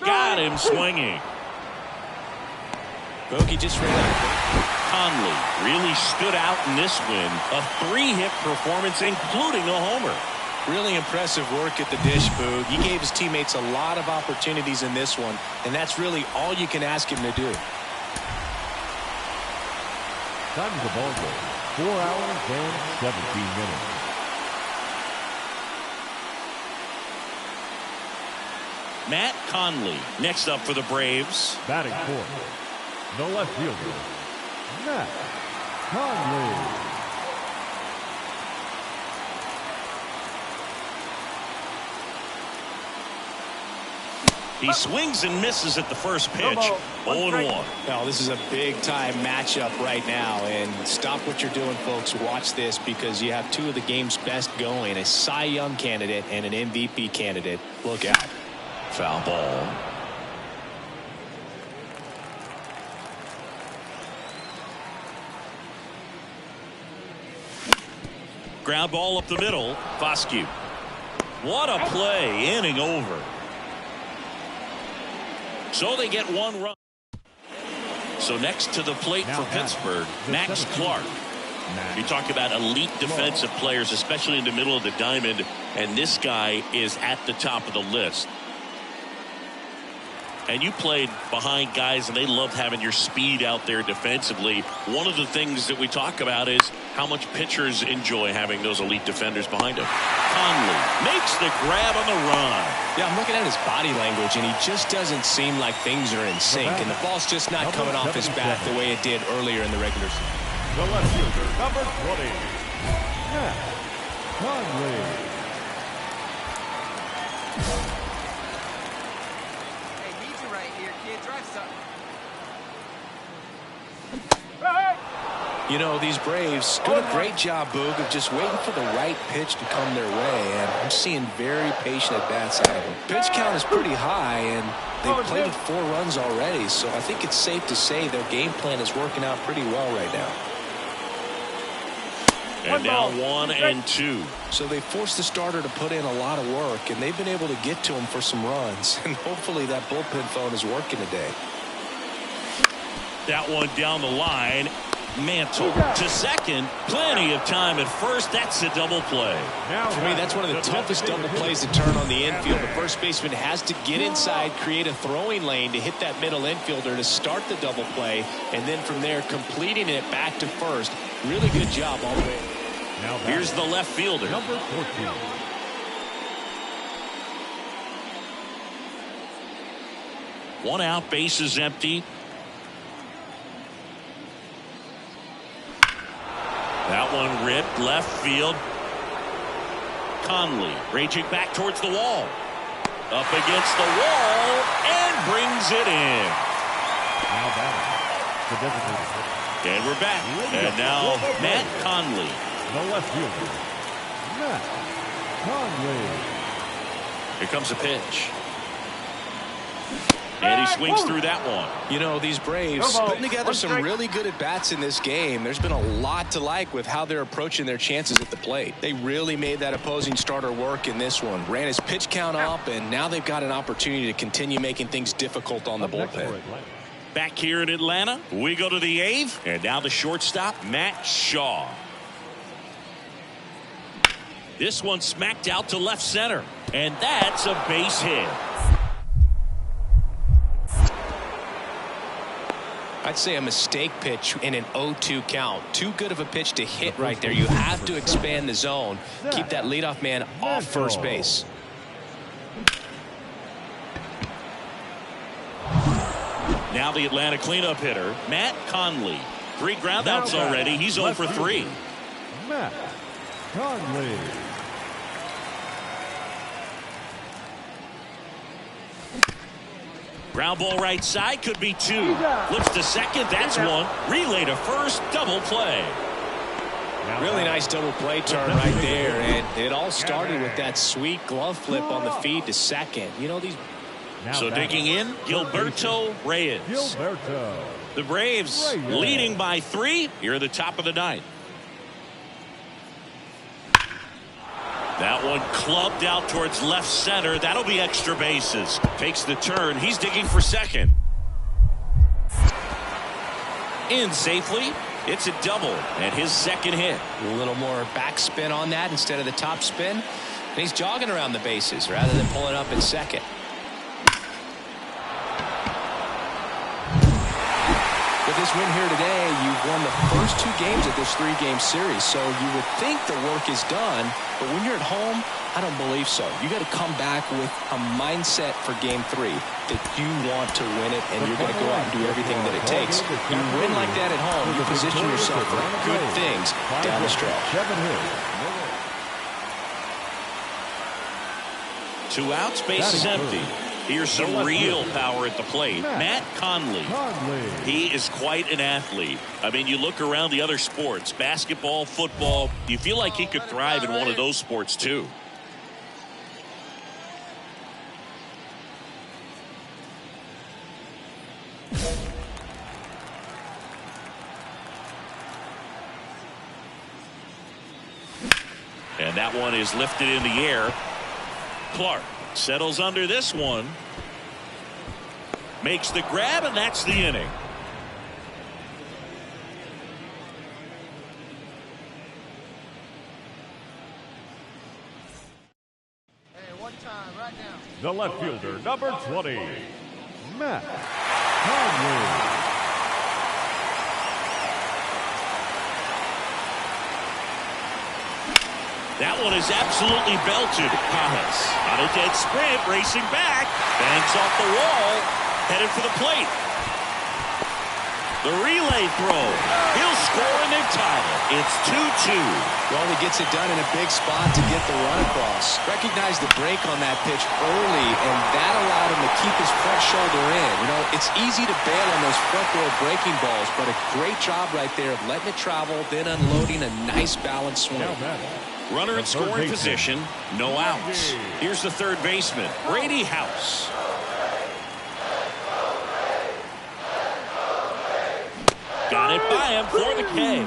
Got him swinging. Bogey just ran out. Conley really stood out in this win. A 3-hit performance, including a homer. Really impressive work at the dish, Boog. He gave his teammates a lot of opportunities in this one, and that's really all you can ask him to do. Time of the ball game, 4 hours and 17 minutes. Matt Conley next up for the Braves. Batting fourth, the left fielder, Matt Conley. He swings and misses at the first pitch. 0-1. Now, this is a big-time matchup right now, and stop what you're doing, folks. Watch this, because you have two of the game's best going, a Cy Young candidate and an MVP candidate. Look out. Foul ball. Ground ball up the middle. Foscue. What a play. Inning over. So they get 1 run. So next to the plate for Pittsburgh, Max Clark. You talk about elite defensive players, especially in the middle of the diamond, and this guy is at the top of the list. And you played behind guys, and they loved having your speed out there defensively. One of the things that we talk about is how much pitchers enjoy having those elite defenders behind them. Conley makes the grab on the run. Yeah, I'm looking at his body language, and he just doesn't seem like things are in sync, and the ball's just not coming off his bat the way it did earlier in the regular season. The left fielder, number 20, Matt Conley. You know, these Braves doing a great job, Boog, of just waiting for the right pitch to come their way, and I'm seeing very patient at-bats out of them. Pitch count is pretty high, and they've played with 4 runs already, so I think it's safe to say their game plan is working out pretty well right now. And now 1-2. So they forced the starter to put in a lot of work, and they've been able to get to him for some runs, and hopefully that bullpen phone is working today. That one down the line. Mantle to second. Plenty of time at first. That's a double play. For me, that's one of the toughest double plays to turn on the infield. The first baseman has to get inside, create a throwing lane to hit that middle infielder to start the double play, and then from there completing it back to first. Really good job all the way. Now here's the left fielder. Number 14. One out, base is empty. That one ripped left field. Conley raging back towards the wall. Up against the wall and brings it in. Now batting, the designated. And we're back. And now Matt Conley. The left fielder, Matt Conley. Here comes a pitch. And he swings through that one. You know, these Braves putting together some really good at-bats in this game. There's been a lot to like with how they're approaching their chances at the plate. They really made that opposing starter work in this one. Ran his pitch count up, and now they've got an opportunity to continue making things difficult on the bullpen. Back here in Atlanta, we go to the 8th. And now the shortstop, Matt Shaw. This one smacked out to left center. And that's a base hit. I'd say a mistake pitch in an 0-2 count. Too good of a pitch to hit right there. You have to expand the zone. Keep that leadoff man off first base. Now the Atlanta cleanup hitter, Matt Conley. 3 groundouts already. He's 0 for 3. Matt Conley. Ground ball right side, could be two. Flips to second, that's one. Relay to first, double play. Really nice double play turn right there, and it all started with that sweet glove flip on the feed to second. You know, these. So digging in, Gilberto Reyes. Gilberto. The Braves leading by 3 here at the top of the 9th. That one clubbed out towards left center. That'll be extra bases. Takes the turn. He's digging for second. In safely. It's a double and his second hit. A little more backspin on that instead of the top spin. And he's jogging around the bases rather than pulling up in second. With this win here today, you've won the first 2 games of this 3-game series. So you would think the work is done. But when you're at home, I don't believe so. You got to come back with a mindset for game 3 that you want to win it, and you're going to go out and do everything that it takes. You win like that at home, you position yourself for good things down the stretch. 2 outs, base is empty. Here's some real power at the plate. Matt Conley. He is quite an athlete. I mean, you look around the other sports, basketball, football, you feel like he could thrive in one of those sports too. And that one is lifted in the air. Clark settles under this one. Makes the grab, and that's the inning. Hey, one time, right now. The left fielder, number 20, Matt Conley. That one is absolutely belted. Pajas on a dead sprint, racing back, bangs off the wall, headed for the plate. The relay throw. He'll score and they tie it. It's 2-2. Well, he gets it done in a big spot to get the run across. Recognize the break on that pitch early, and that allowed him to keep his front shoulder in. You know, it's easy to bail on those front row breaking balls, but a great job right there of letting it travel, then unloading a nice balanced swing. Runner in scoring position, no outs. Here's the third baseman, Brady House. Got it by him for the K.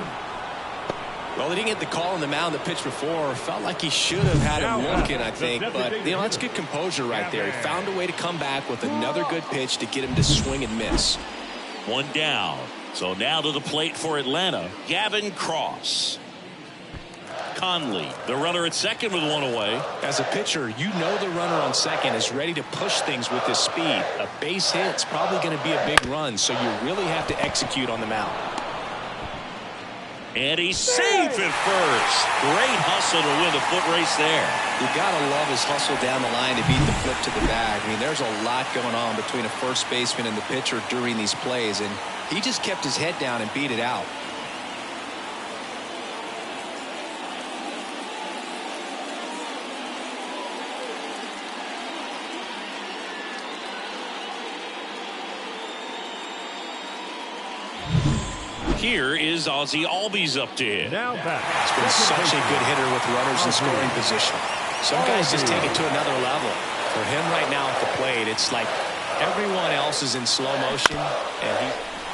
Well, he didn't get the call on the mound that pitched before. Felt like he should have had him looking, I think. But, you know, that's good composure right there. He found a way to come back with another good pitch to get him to swing and miss. One down. So now to the plate for Atlanta, Gavin Cross. Conley, the runner at second with one away. As a pitcher, you know the runner on second is ready to push things with his speed. A base hit's probably going to be a big run, so you really have to execute on the mound. And he's safe at first. Great hustle to win the foot race there. You got to love his hustle down the line to beat the flip to the bag. I mean, there's a lot going on between a first baseman and the pitcher during these plays, and he just kept his head down and beat it out. Here is Ozzie Albies up to hit. Now back. He's been such a good hitter with runners in scoring position. Some guys just take it to another level. For him right now at the plate, it's like everyone else is in slow motion, and he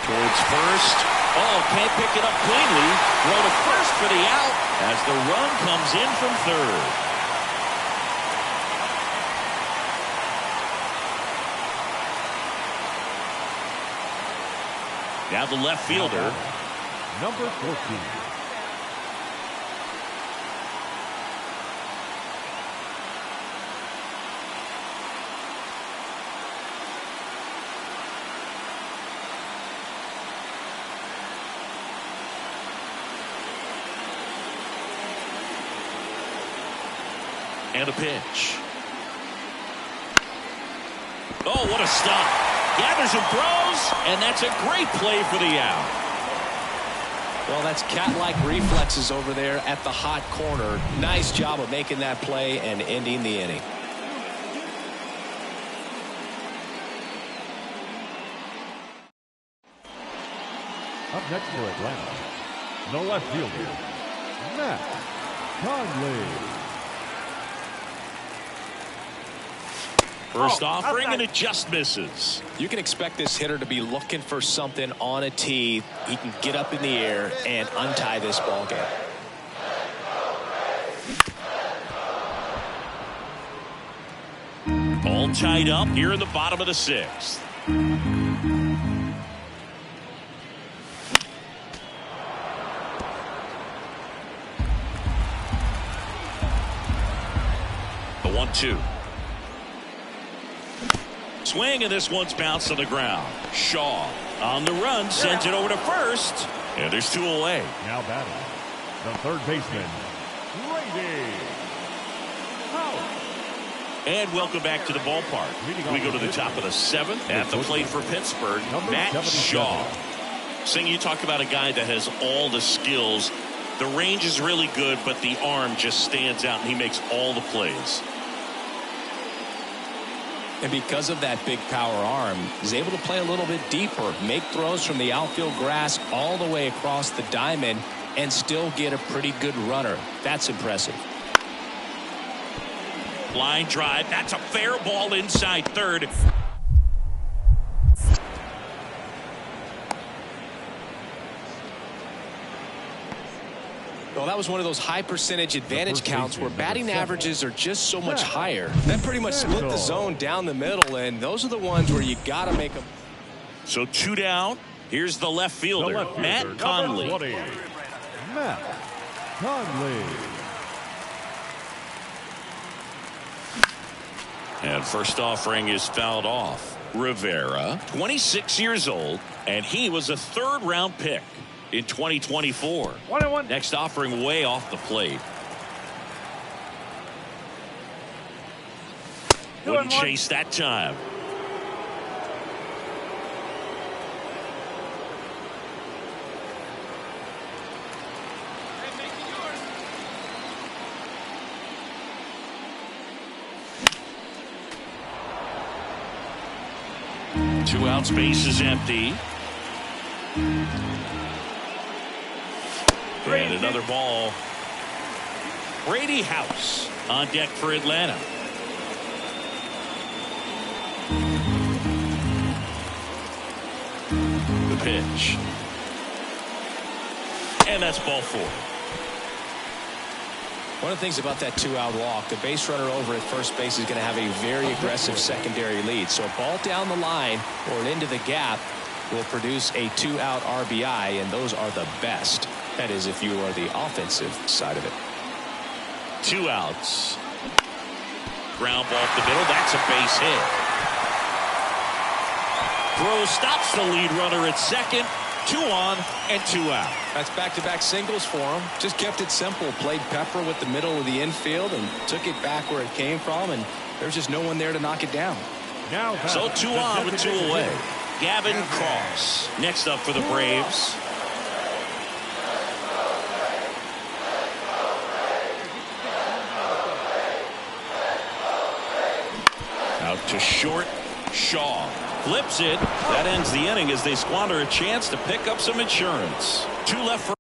Towards first. Oh, can't pick it up cleanly. Throw to first for the out as the run comes in from third. Now the left fielder, number 14. and a pitch. Oh, what a stop. Gathers and throws, and that's a great play for the out. Well, that's cat-like reflexes over there at the hot corner. Nice job of making that play and ending the inning. Up next for Atlanta, the left fielder, Matt Conley. First offering, and it just misses. You can expect this hitter to be looking for something on a tee. He can get up in the air and untie this ball game. All tied up here in the bottom of the sixth. The 1-2. Swing, and this one's bounced to the ground. Shaw on the run, sends it over to first, and there's 2 away. Now batting, the third baseman, Brady. And welcome back to the ballpark. We go to the top of the 7th at the plate for Pittsburgh, Matt Shaw. Sing, you talk about a guy that has all the skills. The range is really good, but the arm just stands out, and he makes all the plays. And because of that big power arm, he's able to play a little bit deeper, make throws from the outfield grass all the way across the diamond, and still get a pretty good runner. That's impressive. Line drive. That's a fair ball inside third. Well, that was one of those high percentage advantage counts where batting averages are just so much higher. That pretty much split the zone down the middle, and those are the ones where you got to make them. So 2 down. Here's the left fielder, Matt Conley. Matt Conley. And first offering is fouled off. Rivera, 26 years old, and he was a 3rd-round pick in 2024. 1-1. Next offering way off the plate. Wouldn't chase that time. Two out, space is empty. And another ball. Brady House on deck for Atlanta. The pitch. And that's ball 4. One of the things about that 2-out walk, the base runner over at first base is going to have a very aggressive secondary lead. So a ball down the line or into the gap will produce a 2-out RBI, and those are the best. That is, if you are the offensive side of it. 2 outs. Ground ball up the middle. That's a base hit. Throw stops the lead runner at second. 2 on and 2 out. That's back-to-back singles for him. Just kept it simple. Played pepper with the middle of the infield and took it back where it came from, and there's just no one there to knock it down. So 2 on with 2 away. Gavin Cross next up for the Braves. Out to short. Shaw flips it. That ends the inning as they squander a chance to pick up some insurance. 2 left for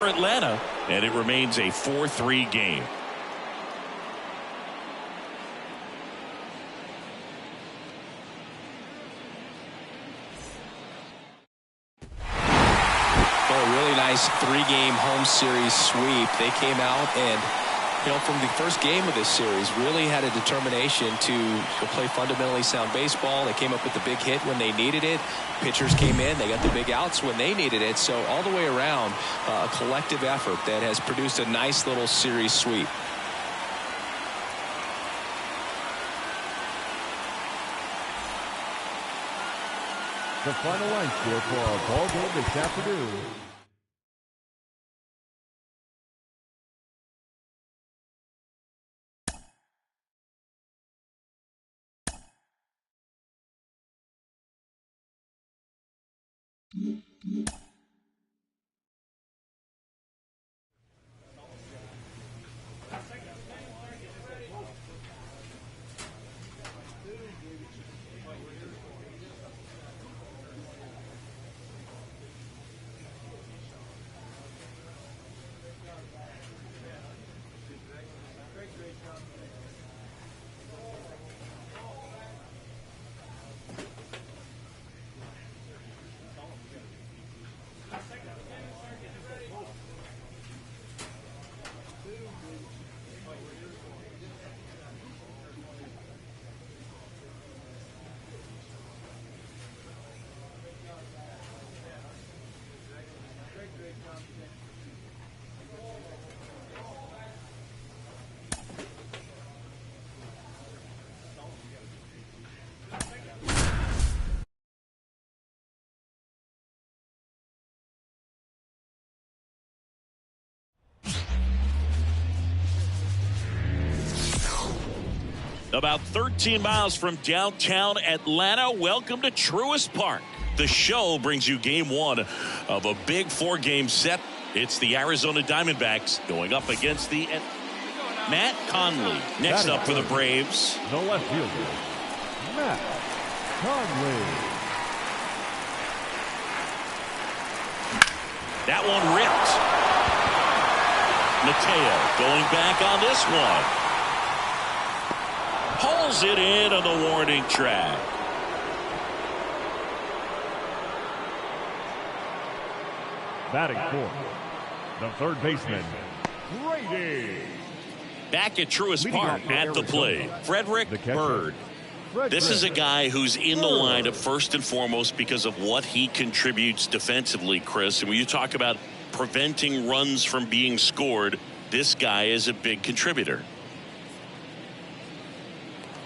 Atlanta, and it remains a 4-3 game. A really nice 3-game home series sweep. They came out and, from the first game of this series, really had a determination to play fundamentally sound baseball. They came up with the big hit when they needed it. Pitchers came in. They got the big outs when they needed it. So all the way around, a collective effort that has produced a nice little series sweep. The final line score for our ball game this afternoon. About 13 miles from downtown Atlanta, welcome to Truist Park. The show brings you game one of a big 4-game set. It's the Arizona Diamondbacks going up against the Matt Conley. Next up for the Braves, the left fielder, Matt Conley. That one ripped. Mateo going back on this one. Pulls it in on the warning track. Batting fourth, the third baseman, Brady. Back at Truist Park at the plate, Frederick Bird. This is a guy who's in the lineup first and foremost because of what he contributes defensively, Chris. And when you talk about preventing runs from being scored, this guy is a big contributor.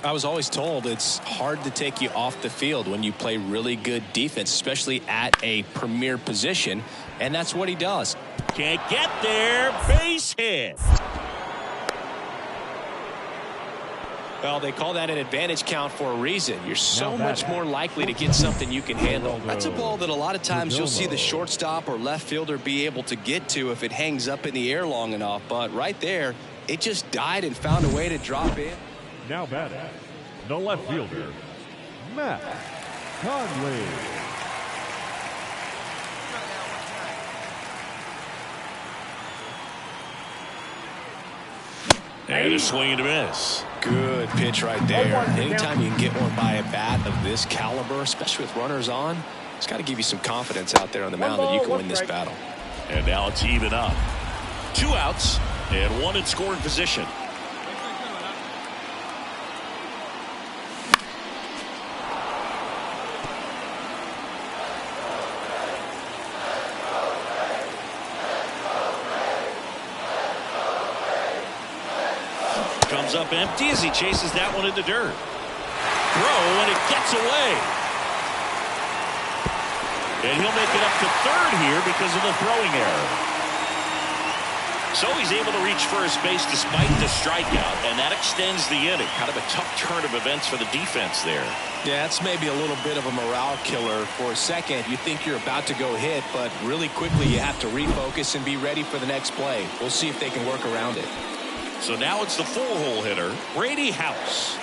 I was always told it's hard to take you off the field when you play really good defense, especially at a premier position, and that's what he does. Can't get there. Base hit. Well, they call that an advantage count for a reason. You're so much more likely to get something you can handle. That's a ball that a lot of times you'll see the shortstop or left fielder be able to get to if it hangs up in the air long enough. But right there, it just died and found a way to drop in. Now batting, the left fielder, Matt Conley. And a swing and a miss. Good pitch right there. Anytime you can get one by a bat of this caliber, especially with runners on, it's got to give you some confidence out there on the mound that you can win this battle. And now it's even up. 2 outs and 1 in scoring position. Comes up empty as he chases that one in the dirt. Throw, and it gets away. And he'll make it up to third here because of the throwing error. So he's able to reach first base despite the strikeout, and that extends the inning. Kind of a tough turn of events for the defense there. Yeah, it's maybe a little bit of a morale killer. For a second, you think you're about to go hit, but really quickly you have to refocus and be ready for the next play. We'll see if they can work around it. So now it's the 4-hole hitter, Brady House.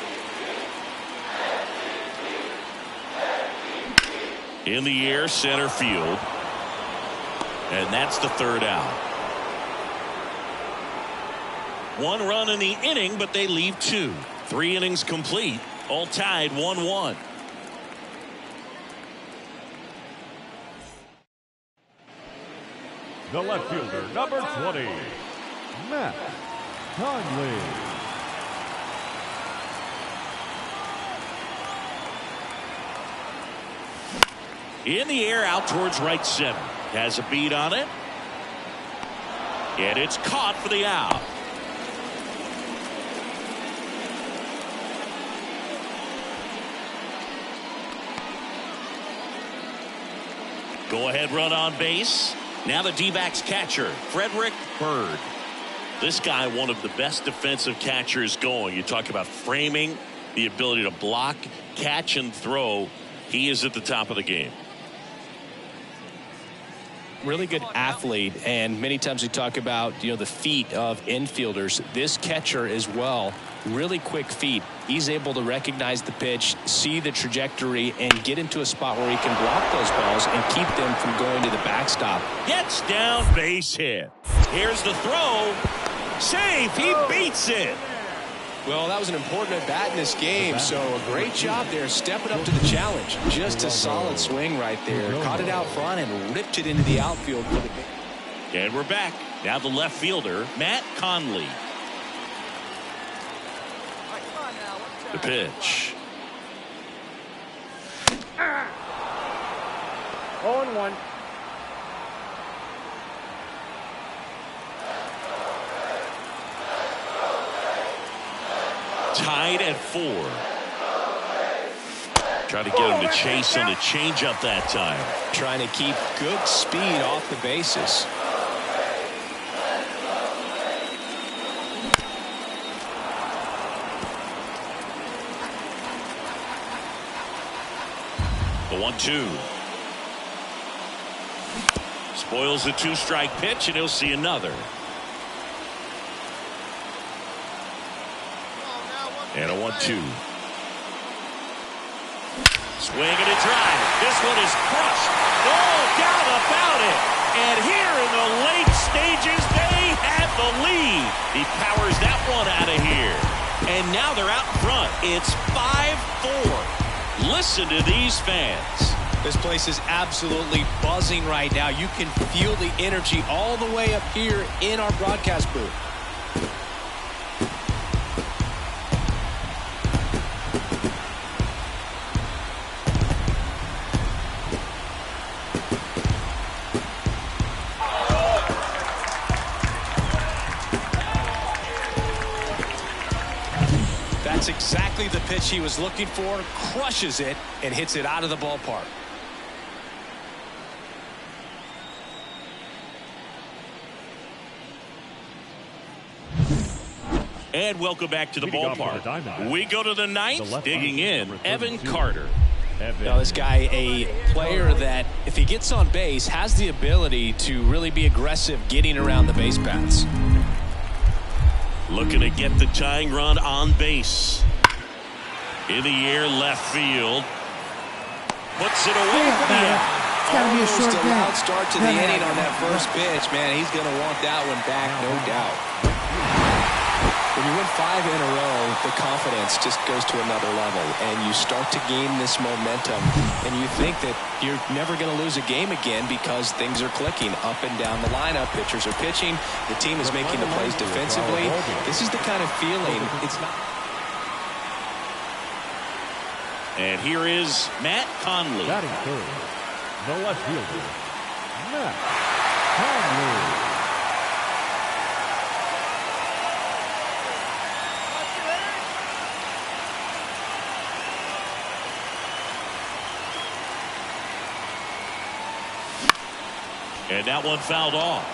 In the air, center field. And that's the third out. 1 run in the inning, but they leave 2. 3 innings complete, all tied 1-1. The left fielder, number 20, Matt Conley. In the air, out towards right center. Has a beat on it. And it's caught for the out. Go ahead run on base. Now the D-backs catcher, Frederick Bird. This guy, one of the best defensive catchers going. You talk about framing, the ability to block, catch, and throw. He is at the top of the game. Really good athlete, and many times we talk about the feet of infielders. This catcher as well, really quick feet. He's able to recognize the pitch, see the trajectory, and get into a spot where he can block those balls and keep them from going to the backstop. Gets down, base hit. Here's the throw. Safe. He beats it. Well, that was an important at bat in this game, so a great job there stepping up to the challenge. Just a solid swing right there. Caught it out front and ripped it into the outfield for the game. And we're back. Now the left fielder, Matt Conley. The pitch. 0-1. Tied at 4. Try to get him to chase on the changeup that time. Trying to keep good speed off the bases. The 1-2. Spoils the 2-strike pitch, and he'll see another. And a 1-2. Swing and a drive. This one is crushed. No doubt about it. And here in the late stages, they have the lead. He powers that one out of here. And now they're out in front. It's 5-4. Listen to these fans. This place is absolutely buzzing right now. You can feel the energy all the way up here in our broadcast booth. That's exactly the pitch he was looking for. Crushes it and hits it out of the ballpark. And welcome back to the ballpark. We go to the ninth, digging in, Evan Carter. Now, this guy, a player that, if he gets on base, has the ability to really be aggressive getting around the base paths. Looking to get the tying run on base. In the air, left field. Puts it away from the end. It's got to be a short Almost a game. loud start to the inning on that first pitch. Man, he's going to want that one back, no doubt. When you win 5 in a row, the confidence just goes to another level, and you start to gain this momentum, and you think that you're never going to lose a game again because things are clicking up and down the lineup. Pitchers are pitching. The team is making the plays defensively. This is the kind of feeling. It's not. And here is Matt Conley. Batting third, the left fielder, Matt Conley. And that one fouled off.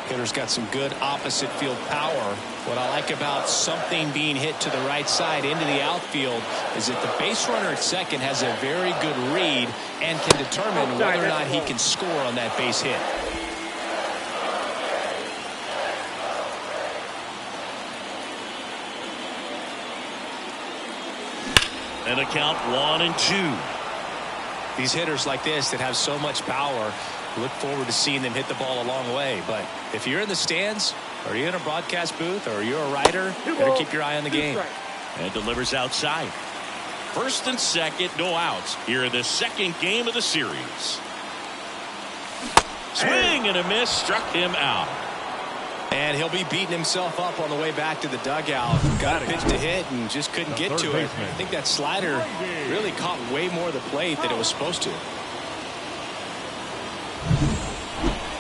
Hitter's got some good opposite field power. What I like about something being hit to the right side into the outfield is that the base runner at second has a very good read and can determine whether or not he can score on that base hit. And a count 1-2. These hitters like this that have so much power, look forward to seeing them hit the ball a long way. But if you're in the stands Are you in a broadcast booth or are you a writer? Better keep your eye on the game. And delivers outside. First and second, no outs here in the second game of the series. Swing and a miss, struck him out. And he'll be beating himself up on the way back to the dugout. Got a pitch to hit and just couldn't get to it. I think that slider really caught way more of the plate than it was supposed to.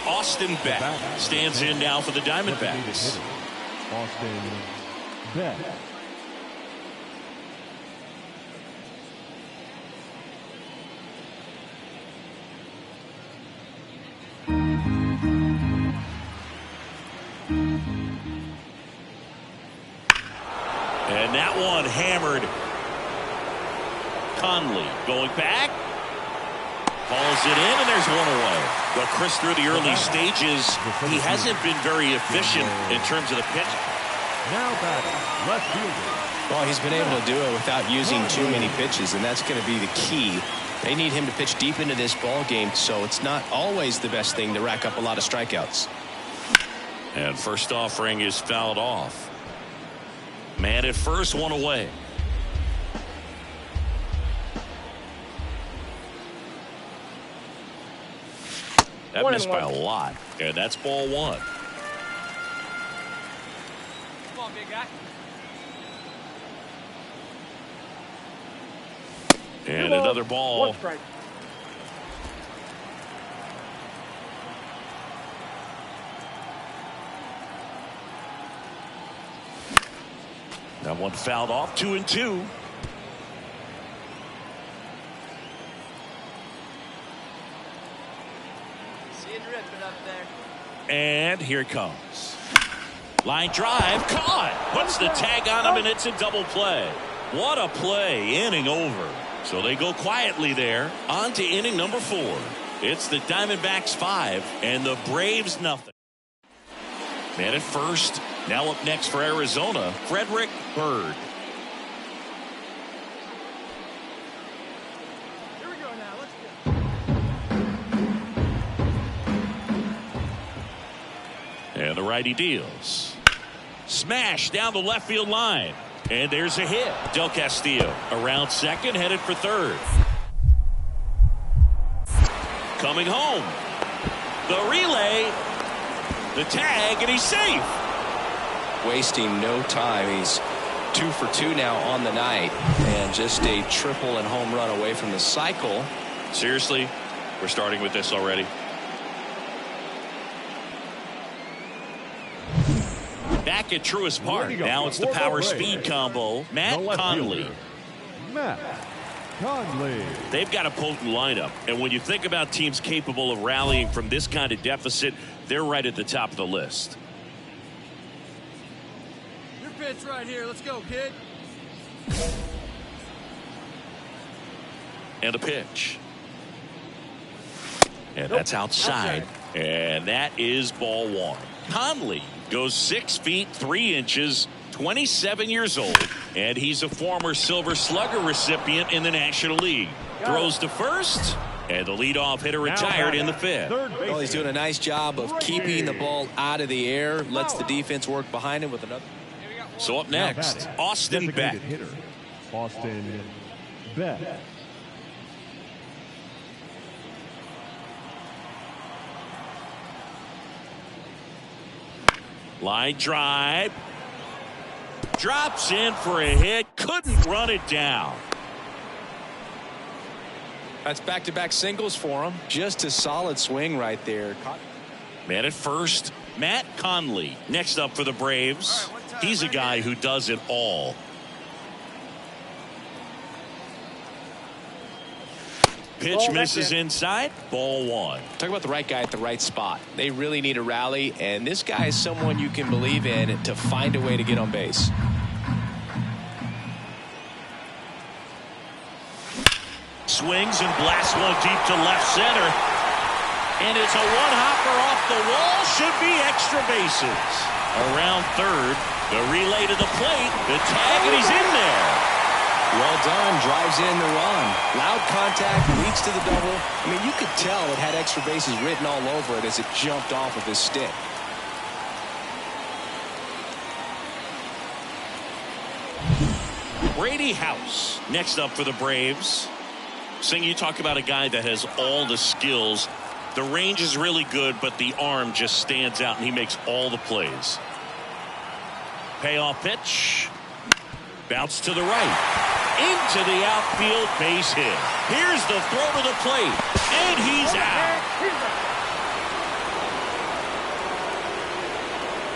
Austin Beck stands in now for the Diamondbacks. Austin Beck. And that one hammered. Conley going back. Hauls it in, and there's one away. But Chris, through the early stages, he hasn't been very efficient in terms of the pitch. Now batting, left fielder. Well, he's been able to do it without using too many pitches, and that's going to be the key. They need him to pitch deep into this ball game, so it's not always the best thing to rack up a lot of strikeouts. And first offering is fouled off. Man at first, one away. That missed by a lot, and that's ball one. Come on, big guy. And another ball. That one fouled off, 2-2. And here it comes. Line drive, caught. Puts the tag on him, and it's a double play. What a play, inning over. So they go quietly there. On to inning number 4. It's the Diamondbacks 5 and the Braves nothing. Man at first. Now up next for Arizona, Frederick Bird. Here we go now. Let's go. And the righty deals. Smash down the left field line. And there's a hit. Del Castillo around second, headed for third. Coming home. The relay. The tag, and he's safe. Wasting no time. He's 2 for 2 now on the night, and just a triple and home run away from the cycle. Seriously, we're starting with this already. Back at Truist Park. Now it's the power speed combo. Matt Conley. Matt Conley. They've got a potent lineup, and when you think about teams capable of rallying from this kind of deficit, they're right at the top of the list. Your pitch right here. Let's go, kid. And a pitch. And that's outside. And that is ball one. Conley goes 6 feet 3 inches, 27 years old, and he's a former Silver Slugger recipient in the National League. Throws to first, and the leadoff hitter retired in the 5th. Well, he's doing a nice job of keeping the ball out of the air, lets the defense work behind him with another. So up next, Austin Beck. Hitter, Austin Beck. Line drive. Drops in for a hit. Couldn't run it down. That's back-to-back singles for him. Just a solid swing right there. Man at first, Matt Conley. Next up for the Braves. He's a guy who does it all. Pitch misses inside. Ball one. Talk about the right guy at the right spot. They really need a rally, and this guy is someone you can believe in to find a way to get on base. Swings and blasts one deep to left center. And it's a one-hopper off the wall. Should be extra bases. Around third. The relay to the plate. The tag, and he's in there. Well done. Drives in the run. Loud contact, leads to the double. I mean, you could tell it had extra bases written all over it as it jumped off of his stick. House next up for the Braves. Sing, you talk about a guy that has all the skills. The range is really good, but the arm just stands out, and he makes all the plays. Payoff pitch. Bounce to the right. Into the outfield, base hit. Here's the throw to the plate, and he's out.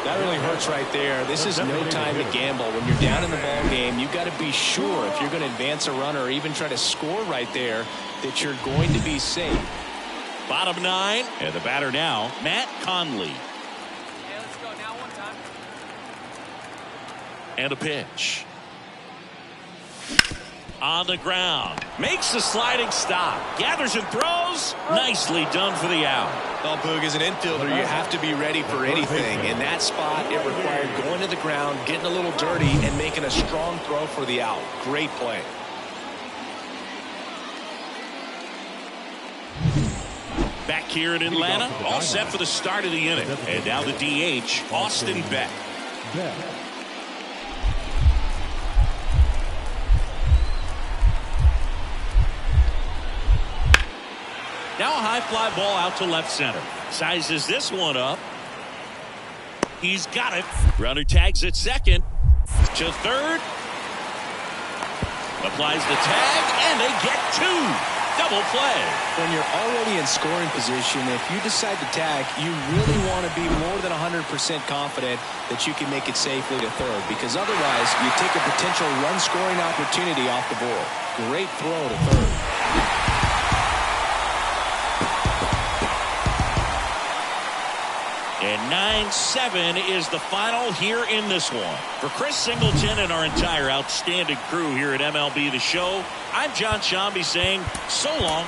That really hurts right there. This is no time to gamble. When you're down in the ball game, you've got to be sure if you're going to advance a runner or even try to score right there that you're going to be safe. Bottom 9, and the batter now, Matt Conley. Yeah, let's go now. One time. And a pitch. On the ground. Makes the sliding stop. Gathers and throws. Nicely done for the out. Well, Boog, as an infielder, you have to be ready for anything. In that spot, it required going to the ground, getting a little dirty, and making a strong throw for the out. Great play. Back here in Atlanta, all set for the start of the inning. And now the DH, Austin Beck. Now a high fly ball out to left center. Sizes this one up. He's got it. Runner tags at second. To third. Applies the tag, and they get 2. Double play. When you're already in scoring position, if you decide to tag, you really want to be more than 100% confident that you can make it safely to third, because otherwise you take a potential run-scoring opportunity off the board. Great throw to third. And 9-7 is the final here in this one. For Chris Singleton and our entire outstanding crew here at MLB The Show, I'm John Shambi saying so long.